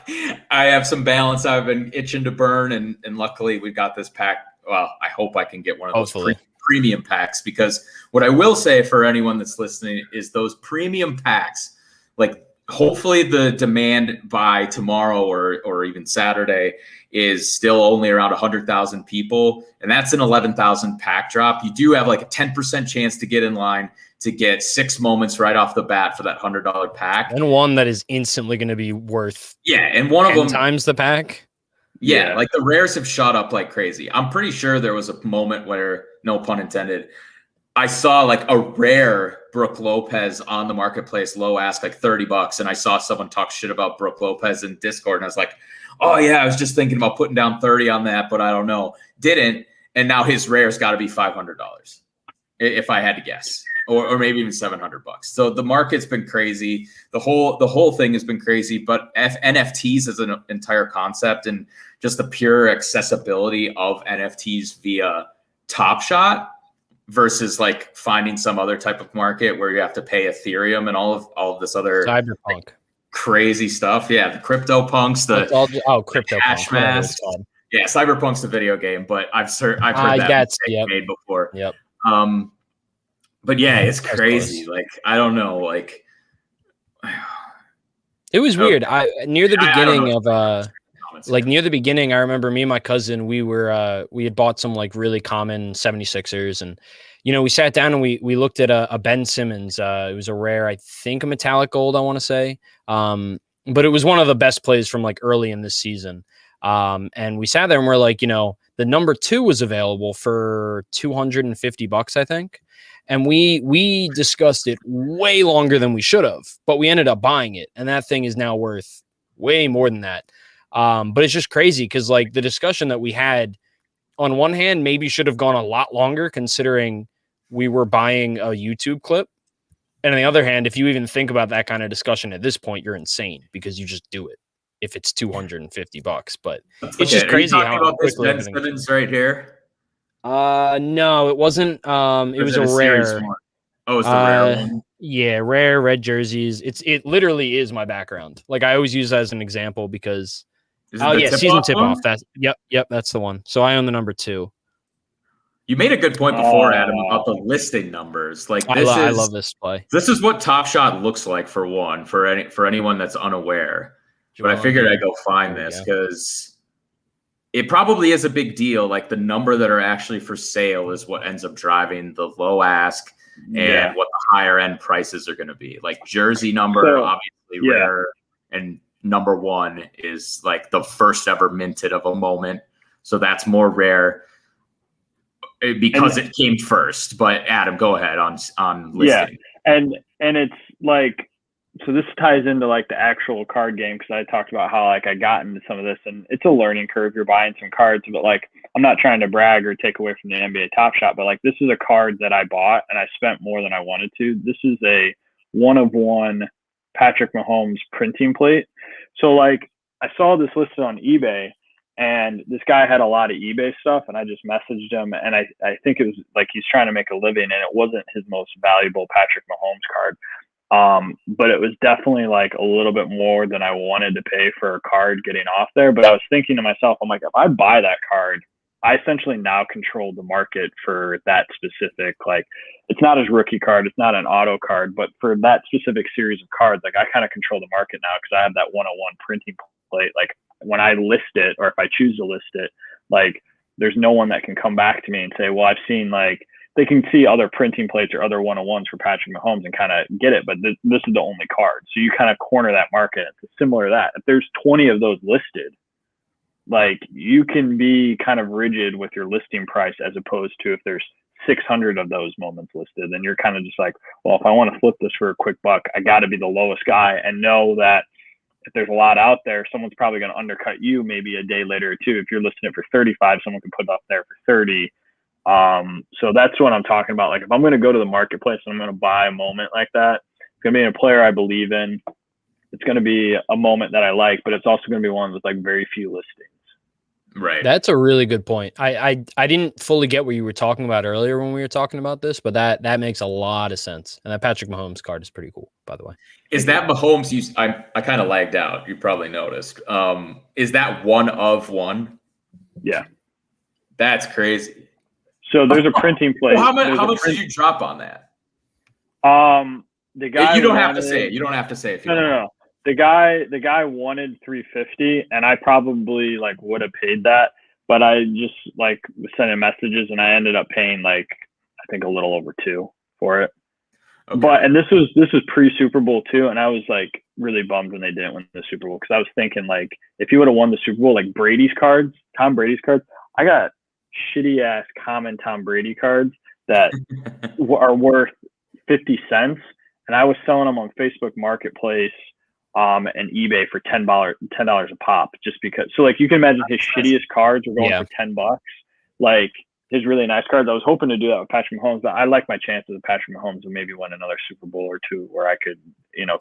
Speaker 1: have some balance I've been itching to burn, and luckily we've got this pack. Well, I hope I can get one of those premium packs, because what I will say for anyone that's listening is those premium packs, like hopefully the demand by tomorrow or even Saturday is still only around 100,000 people. And that's an 11,000 pack drop. You do have like a 10% chance to get in line to get 6 moments right off the bat for that $100 pack.
Speaker 2: And one that is instantly going to be worth
Speaker 1: and one of them
Speaker 2: times the pack.
Speaker 1: Yeah, like the rares have shot up like crazy. I'm pretty sure there was a moment where, no pun intended, I saw like a rare Brooke Lopez on the marketplace, low ask, like $30. And I saw someone talk shit about Brooke Lopez in Discord. And I was like, oh yeah, I was just thinking about putting down 30 on that, but I don't know. Didn't. And now his rare's got to be $500 if I had to guess, or maybe even $700. So the market's been crazy. The whole thing has been crazy, but NFTs as an entire concept and just the pure accessibility of NFTs via Top Shot versus like finding some other type of market where you have to pay Ethereum and all of this other
Speaker 2: cyberpunk
Speaker 1: like, crazy stuff. Yeah, the crypto punks,
Speaker 2: crypto
Speaker 1: cash masks. Yeah, Cyberpunk's the video game, but I've heard that made before.
Speaker 2: Yep.
Speaker 1: But yeah, it's crazy. Like I don't know, like
Speaker 2: it was weird. Near the beginning, I remember me and my cousin, we had bought some like really common 76ers, and you know, we sat down and we looked at a Ben Simmons. It was a rare, I think a metallic gold, I want to say. But it was one of the best plays from like early in this season. And we sat there and we're like, you know, the number 2 was available for $250, I think. And we discussed it way longer than we should have, but we ended up buying it. And that thing is now worth way more than that. But it's just crazy because like the discussion that we had on one hand maybe should have gone a lot longer considering we were buying a YouTube clip. And on the other hand, if you even think about that kind of discussion at this point, you're insane because you just do it if it's $250. But it's just crazy how
Speaker 1: about this Ben Simmons right here.
Speaker 2: No, it wasn't. It was a rare.
Speaker 1: Oh, it's the rare one.
Speaker 2: Yeah, rare red jerseys. It literally is my background. Like I always use that as an example because season tip off. That's yep, that's the one. So I own the number 2.
Speaker 1: You made a good point before, Adam, about the listing numbers. Like
Speaker 2: I love this play.
Speaker 1: This is what Top Shot looks like for anyone that's unaware. But I figured I'd go find this because it probably is a big deal. Like the number that are actually for sale is what ends up driving the low ask and what the higher end prices are going to be. Like jersey number, obviously rare, and number 1 is like the first ever minted of a moment. So that's more rare because it came first. But Adam, go ahead on listing.
Speaker 3: Yeah, and it's like, so this ties into like the actual card game because I talked about how like I got into some of this, and it's a learning curve. You're buying some cards, but like I'm not trying to brag or take away from the NBA Top Shot, but like this is a card that I bought and I spent more than I wanted to. This is a 1/1 Patrick Mahomes printing plate. So like I saw this listed on eBay, and this guy had a lot of eBay stuff, and I just messaged him, and I think it was like he's trying to make a living, and it wasn't his most valuable Patrick Mahomes card. But it was definitely like a little bit more than I wanted to pay for a card getting off there. But I was thinking to myself, I'm like, if I buy that card, I essentially now control the market for that specific, like it's not his rookie card, it's not an auto card, but for that specific series of cards, like I kind of control the market now because I have that 1/1 printing plate. Like when I list it, or if I choose to list it, like there's no one that can come back to me and say, well, I've seen like, they can see other printing plates or other 1/1s for Patrick Mahomes and kind of get it, but this is the only card. So you kind of corner that market. It's similar to that. If there's 20 of those listed, like you can be kind of rigid with your listing price as opposed to if there's 600 of those moments listed, then you're kind of just like, well, if I want to flip this for a quick buck, I got to be the lowest guy and know that if there's a lot out there, someone's probably going to undercut you maybe a day later or two. If you're listing it for 35, someone can put it up there for 30. So that's what I'm talking about. Like if I'm going to go to the marketplace and I'm going to buy a moment like that, it's going to be a player I believe in. It's going to be a moment that I like, but it's also going to be one with like very few listings.
Speaker 1: Right.
Speaker 2: That's a really good point. I didn't fully get what you were talking about earlier when we were talking about this, but that makes a lot of sense. And that Patrick Mahomes card is pretty cool, by the way.
Speaker 1: Is that Mahomes? I kind of lagged out. You probably noticed. Is that 1 of 1?
Speaker 3: Yeah.
Speaker 1: That's crazy.
Speaker 3: So there's a printing place.
Speaker 1: Well, how much did you drop on that?
Speaker 3: The guy
Speaker 1: you don't have to say it. You don't have to say it.
Speaker 3: No. The guy wanted 350, and I probably like would have paid that, but I just like was sending messages, and I ended up paying like I think a little over 2 for it. Okay. But and this was pre Super Bowl too, and I was like really bummed when they didn't win the Super Bowl because I was thinking like if he would have won the Super Bowl, like Tom Brady's cards, I got shitty ass common Tom Brady cards that are worth 50 cents, and I was selling them on Facebook Marketplace. And eBay for $10 a pop, just because. So like you can imagine his shittiest cards were going for $10. Like his really nice cards. I was hoping to do that with Patrick Mahomes, but I like my chances of Patrick Mahomes and maybe win another Super Bowl or 2 where I could,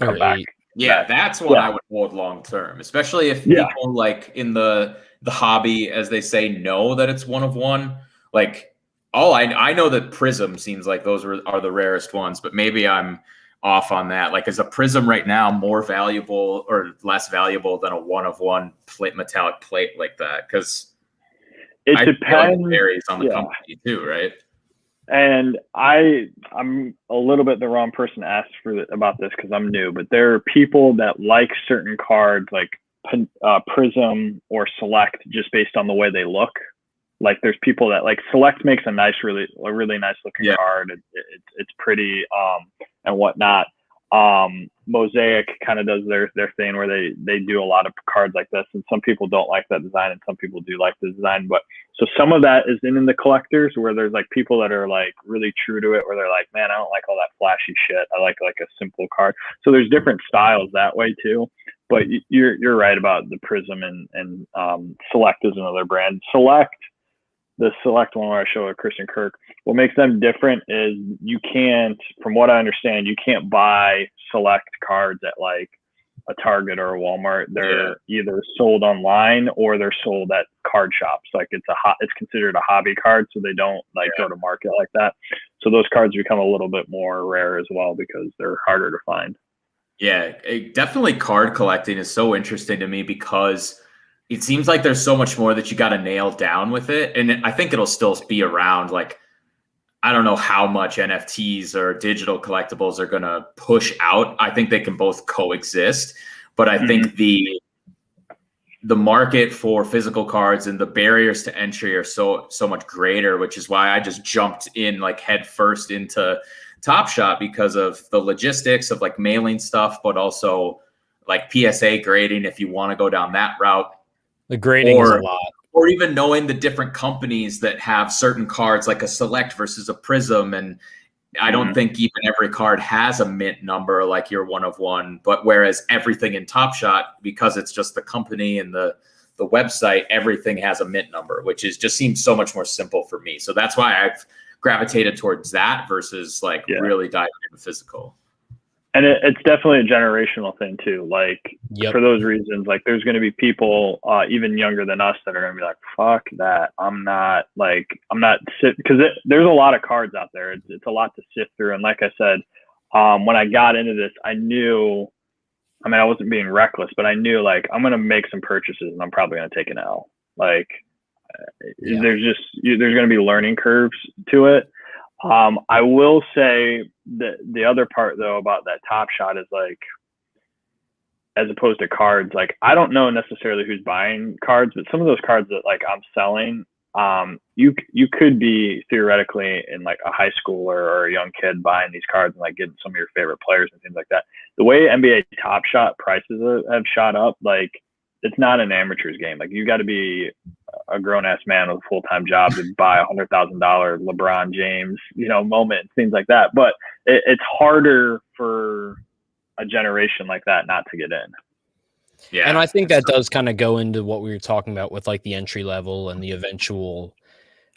Speaker 3: come back.
Speaker 1: Yeah, that's what I would hold long term, especially if people like in the hobby, as they say, know that it's 1 of 1. Like I know that Prism seems like those are the rarest ones, but maybe I'm off on that. Like, is a Prism right now more valuable or less valuable than a 1 of 1 metallic plate like that? Because
Speaker 3: it depends.
Speaker 1: Like it varies on the company too, right?
Speaker 3: And I'm a little bit the wrong person to ask about this because I'm new, but there are people that like certain cards like Prism or Select just based on the way they look. Like there's people that like Select makes a really nice looking card. It's pretty and whatnot. Mosaic kind of does their thing where they do a lot of cards like this, and some people don't like that design and some people do like the design. But so some of that is in the collectors where there's like people that are like really true to it, where they're like, man, I don't like all that flashy shit. I like a simple card. So there's different styles that way too. But you're right about the Prism and Select is another brand. The Select one where I show a Christian Kirk, what makes them different is you can't, from what I understand, you can't buy Select cards at like a Target or a Walmart. They're either sold online or they're sold at card shops. Like it's considered a hobby card, so they don't go to market like that. So those cards become a little bit more rare as well because they're harder to find.
Speaker 1: Yeah, definitely card collecting is so interesting to me because it seems like there's so much more that you got to nail down with it. And I think it'll still be around. Like, I don't know how much NFTs or digital collectibles are going to push out. I think they can both coexist, but I think the market for physical cards and the barriers to entry are so much greater, which is why I just jumped in like head first into Top Shot because of the logistics of like mailing stuff, but also like PSA grading if you want to go down that route.
Speaker 2: The grading is a lot.
Speaker 1: Or even knowing the different companies that have certain cards, like a Select versus a Prism. And I don't think even every card has a mint number like your 1 of 1. But whereas everything in Top Shot, because it's just the company and the website, everything has a mint number, which just seems so much more simple for me. So that's why I've gravitated towards that versus really diving into physical.
Speaker 3: And it's definitely a generational thing too. Like for those reasons, like there's going to be people even younger than us that are going to be like, fuck that. Because there's a lot of cards out there. It's a lot to sift through. And like I said, when I got into this, I wasn't being reckless, but I knew like I'm going to make some purchases and I'm probably going to take an L. Like there's going to be learning curves to it. I will say that the other part though about that Top Shot is like, as opposed to cards, like I don't know necessarily who's buying cards, but some of those cards that like I'm selling, you could be theoretically in like a high schooler or a young kid buying these cards and like getting some of your favorite players and things like that. The way NBA Top Shot prices have shot up, like it's not an amateur's game. Like you got to be a grown ass man with a full-time job to buy $100,000 LeBron James, moment, things like that. But it's harder for a generation like that not to get in.
Speaker 1: Yeah.
Speaker 2: And I think that does kind of go into what we were talking about with like the entry level and the eventual,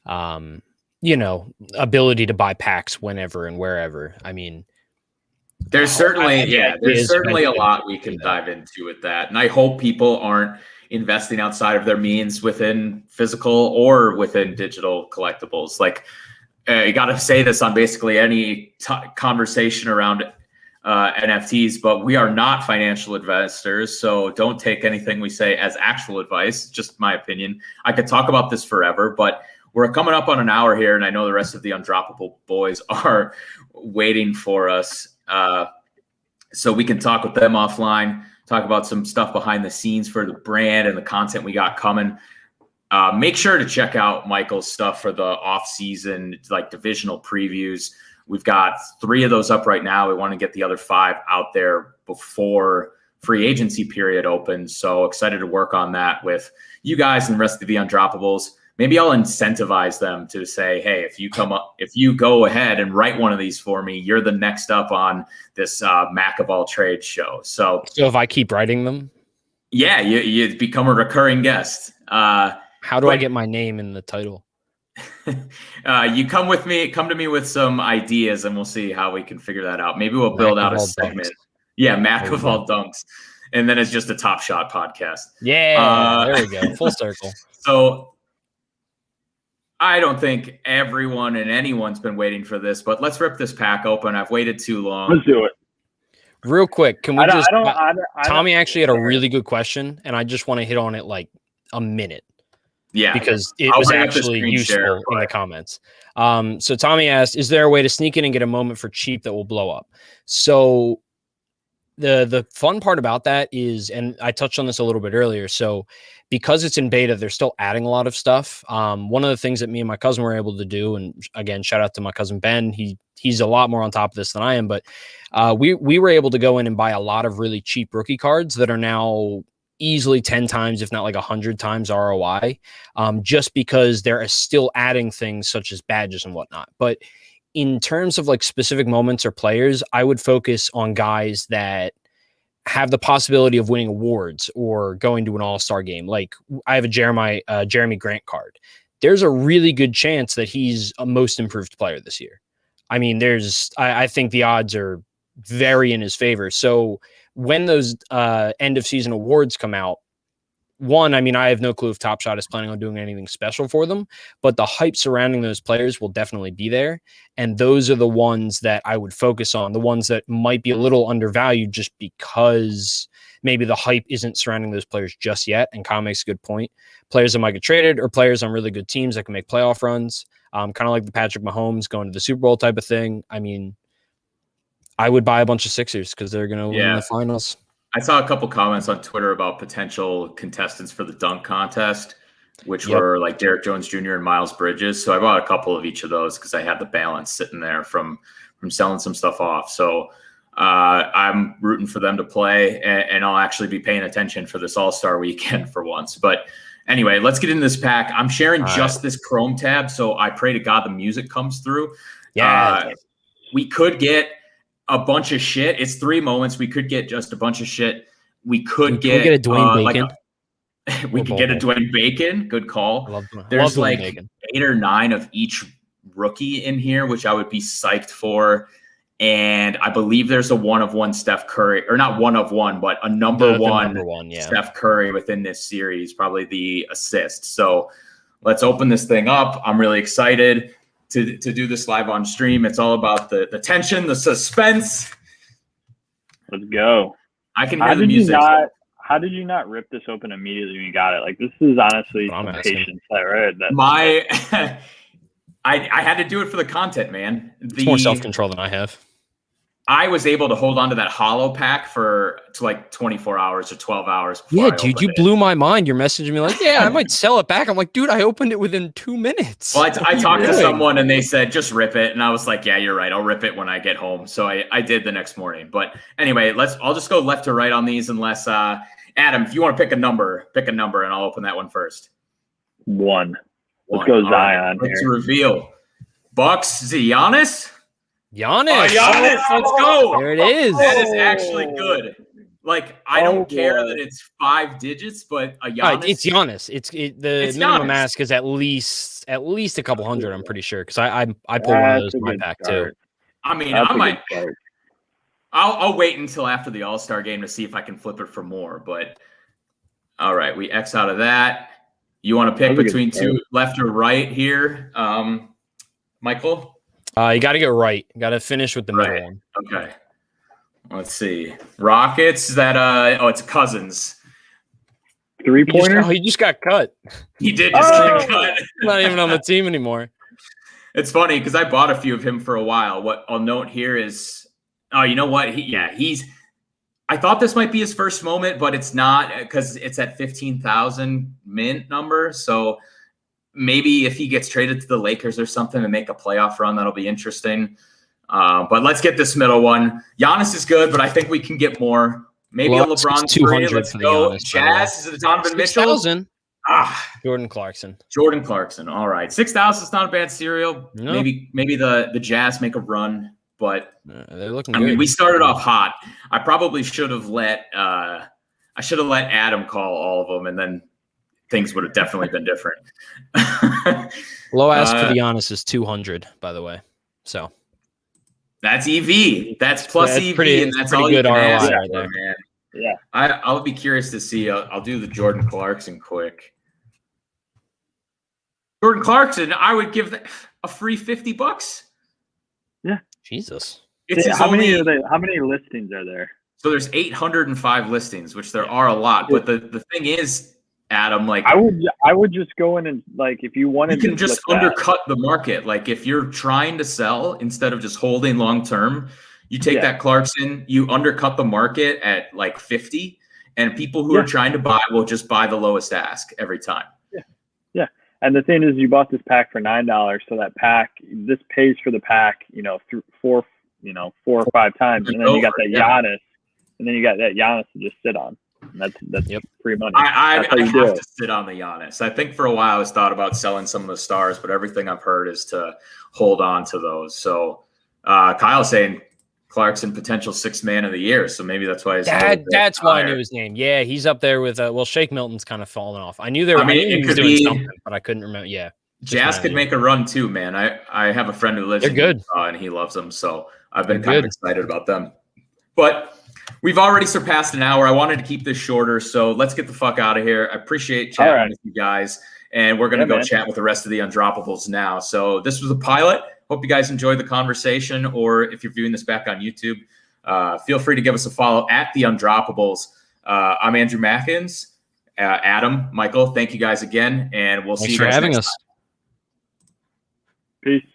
Speaker 2: ability to buy packs whenever and wherever. I mean,
Speaker 1: there's certainly a lot we can
Speaker 2: that.
Speaker 1: dive into with that. And I hope people aren't investing outside of their means within physical or within digital collectibles. Like, you got to say this on basically any conversation around NFTs, but we are not financial investors, so don't take anything we say as actual advice. Just my opinion. I could talk about this forever, but we're coming up on an hour here, and I know the rest of the Undroppable boys are waiting for us, so we can talk with them offline, talk about some stuff behind the scenes for the brand and the content we got coming. Make sure to check out Michael's stuff for the off-season, like divisional previews. We've got 3 of those up right now. We want to get the other 5 out there before free agency period opens. So excited to work on that with you guys and the rest of the Undroppables. Maybe I'll incentivize them to say, hey, if you go ahead and write one of these for me, you're the next up on this Mack of All Trades show. So
Speaker 2: if I keep writing them?
Speaker 1: Yeah, you become a recurring guest.
Speaker 2: How do I get my name in the title?
Speaker 1: You come to me with some ideas, and we'll see how we can figure that out. Maybe we'll build out a segment. Yeah, Mack of All Dunks. And then it's just a Top Shot podcast.
Speaker 2: Yeah, there we go. Full circle.
Speaker 1: So I don't think everyone and anyone's been waiting for this, but let's rip this pack open. I've waited too long.
Speaker 3: Let's do it.
Speaker 2: Real quick, can we Tommy actually had a really good question, and I just want to hit on it like a minute.
Speaker 1: Yeah,
Speaker 2: because it was actually useful in the comments. So Tommy asked, is there a way to sneak in and get a moment for cheap that will blow up? So the fun part about that is, and I touched on this a little bit earlier, so because it's in beta, they're still adding a lot of stuff. One of the things that me and my cousin were able to do, and again, shout out to my cousin Ben, he's a lot more on top of this than I am, but we were able to go in and buy a lot of really cheap rookie cards that are now easily 10 times, if not like 100 times ROI, just because they're still adding things such as badges and whatnot. But in terms of like specific moments or players, I would focus on guys that have the possibility of winning awards or going to an all-star game. Like I have a Jeremy Grant card. There's a really good chance that he's a most improved player this year. I mean, I think the odds are very in his favor. So when those end of season awards come out, I mean, I have no clue if Top Shot is planning on doing anything special for them, but the hype surrounding those players will definitely be there. And those are the ones that I would focus on, the ones that might be a little undervalued just because maybe the hype isn't surrounding those players just yet. And Kyle makes a good point. Players that might get traded or players on really good teams that can make playoff runs, kind of like the Patrick Mahomes going to the Super Bowl type of thing. I mean, I would buy a bunch of Sixers because they're going to win the finals.
Speaker 1: I saw a couple comments on Twitter about potential contestants for the dunk contest, which were like Derek Jones Jr. and Miles Bridges. So I bought a couple of each of those because I had the balance sitting there from selling some stuff off. So I'm rooting for them to play, and I'll actually be paying attention for this All-Star weekend for once. But anyway, let's get into this pack. I'm sharing this Chrome tab, so I pray to God the music comes through.
Speaker 2: Yeah.
Speaker 1: We could get a bunch of shit. It's 3 moments. We could get just a bunch of shit. We could get
Speaker 2: a Dwayne Bacon.
Speaker 1: We could get a Dwayne Bacon. Good call. There's like Bacon. 8 or 9 of each rookie in here, which I would be psyched for. And I believe there's a 1-of-1 Steph Curry, or not 1-of-1, but a number one Steph Curry within this series, probably the assist. So let's open this thing up. I'm really excited to do this live on stream. It's all about the tension, the suspense.
Speaker 3: Let's go.
Speaker 1: I can hear the music.
Speaker 3: How did you not rip this open immediately when you got it? Like, this is honestly some patience, right?
Speaker 1: I had to do it for the content, man.
Speaker 2: It's more self-control than I have.
Speaker 1: I was able to hold on to that hollow pack to like 24 hours or 12 hours.
Speaker 2: Yeah, dude, you blew my mind. You're messaging me like, yeah, I might sell it back. I'm like, dude, I opened it within 2 minutes.
Speaker 1: Well, I talked to someone and they said, just rip it. And I was like, yeah, you're right. I'll rip it when I get home. So I did the next morning. But anyway, I'll just go left to right on these unless, Adam, if you want to pick a number and I'll open that one first.
Speaker 3: 1. Let's go Zion.
Speaker 1: Let's reveal. Bucks, is it Giannis?
Speaker 2: Giannis.
Speaker 1: Oh, Giannis, let's go.
Speaker 2: There it is.
Speaker 1: That is actually good. Like, I don't care that it's 5 digits, but a Giannis.
Speaker 2: It's Giannis. The minimum ask is at least a couple hundred. I'm pretty sure because I pulled one of those in my pack too.
Speaker 1: I mean, I might. I'll wait until after the All-Star game to see if I can flip it for more. But all right, we X out of that. You want to pick between two, left or right here, Michael?
Speaker 2: You got to go right. Got to finish with the middle one.
Speaker 1: Okay. Let's see. Rockets. It's Cousins.
Speaker 3: 3-pointer.
Speaker 2: He just got cut.
Speaker 1: He did just get cut.
Speaker 2: Not even on the team anymore.
Speaker 1: It's funny because I bought a few of him for a while. What I'll note here is, you know what? I thought this might be his first moment, but it's not because it's at 15,000 mint number. So maybe if he gets traded to the Lakers or something and make a playoff run, that'll be interesting. But let's get this middle one. Giannis is good, but I think we can get more. Maybe a LeBron
Speaker 2: 200
Speaker 1: Let's
Speaker 2: for
Speaker 1: go.
Speaker 2: Giannis,
Speaker 1: Jazz. Is it Donovan Mitchell?
Speaker 2: Jordan Clarkson.
Speaker 1: Jordan Clarkson. All right. 6,000 is not a bad serial.
Speaker 2: No.
Speaker 1: Maybe the Jazz make a run, but
Speaker 2: they're looking good.
Speaker 1: I mean, we started off hot. I probably should have let Adam call all of them, and then things would have definitely been different.
Speaker 2: Low ask for the Giannis is 200, by the way. So
Speaker 1: that's EV. That's plus EV, and that's all
Speaker 2: good
Speaker 1: you can
Speaker 2: ROI
Speaker 1: ask
Speaker 2: right
Speaker 1: for,
Speaker 2: there.
Speaker 1: man.
Speaker 3: Yeah.
Speaker 1: I'll be curious to see. I'll do the Jordan Clarkson quick. Jordan Clarkson, I would give a free $50.
Speaker 3: Yeah.
Speaker 2: Jesus.
Speaker 3: How many listings are there?
Speaker 1: So there's 805 listings, which there are a lot. But the thing is, Adam, like
Speaker 3: I would just go in and if you wanted,
Speaker 1: you can just undercut the market. Like if you're trying to sell instead of just holding long term, you take that Clarkson, you undercut the market at like 50, and people who are trying to buy will just buy the lowest ask every time.
Speaker 3: Yeah. And the thing is, you bought this pack for $9, so this pays for the pack, 4 or 5 times, and then you got that Giannis, and then you got that Giannis to just sit on. And that's free money.
Speaker 1: I have to sit on the Giannis. I think for a while I was thought about selling some of the stars, but everything I've heard is to hold on to those. So Kyle's saying Clarkson potential 6th man of the year, so maybe that's why
Speaker 2: that's why I knew his name. Yeah, he's up there with Shake Milton's kind of fallen off. I knew he was doing something, but I couldn't remember. Yeah,
Speaker 1: Jazz could make a run too, man. I have a friend who lives in Utah, and he loves them, so I've been kind of excited about them. But we've already surpassed an hour. I wanted to keep this shorter, so let's get the fuck out of here. I appreciate chatting with you guys, and we're gonna go chat with the rest of the Undroppables now. So this was a pilot. Hope you guys enjoyed the conversation, or if you're viewing this back on YouTube, feel free to give us a follow at the Undroppables. I'm Andrew Mackens. Adam, Michael, thank you guys again, and we'll see you guys next time.
Speaker 3: Peace.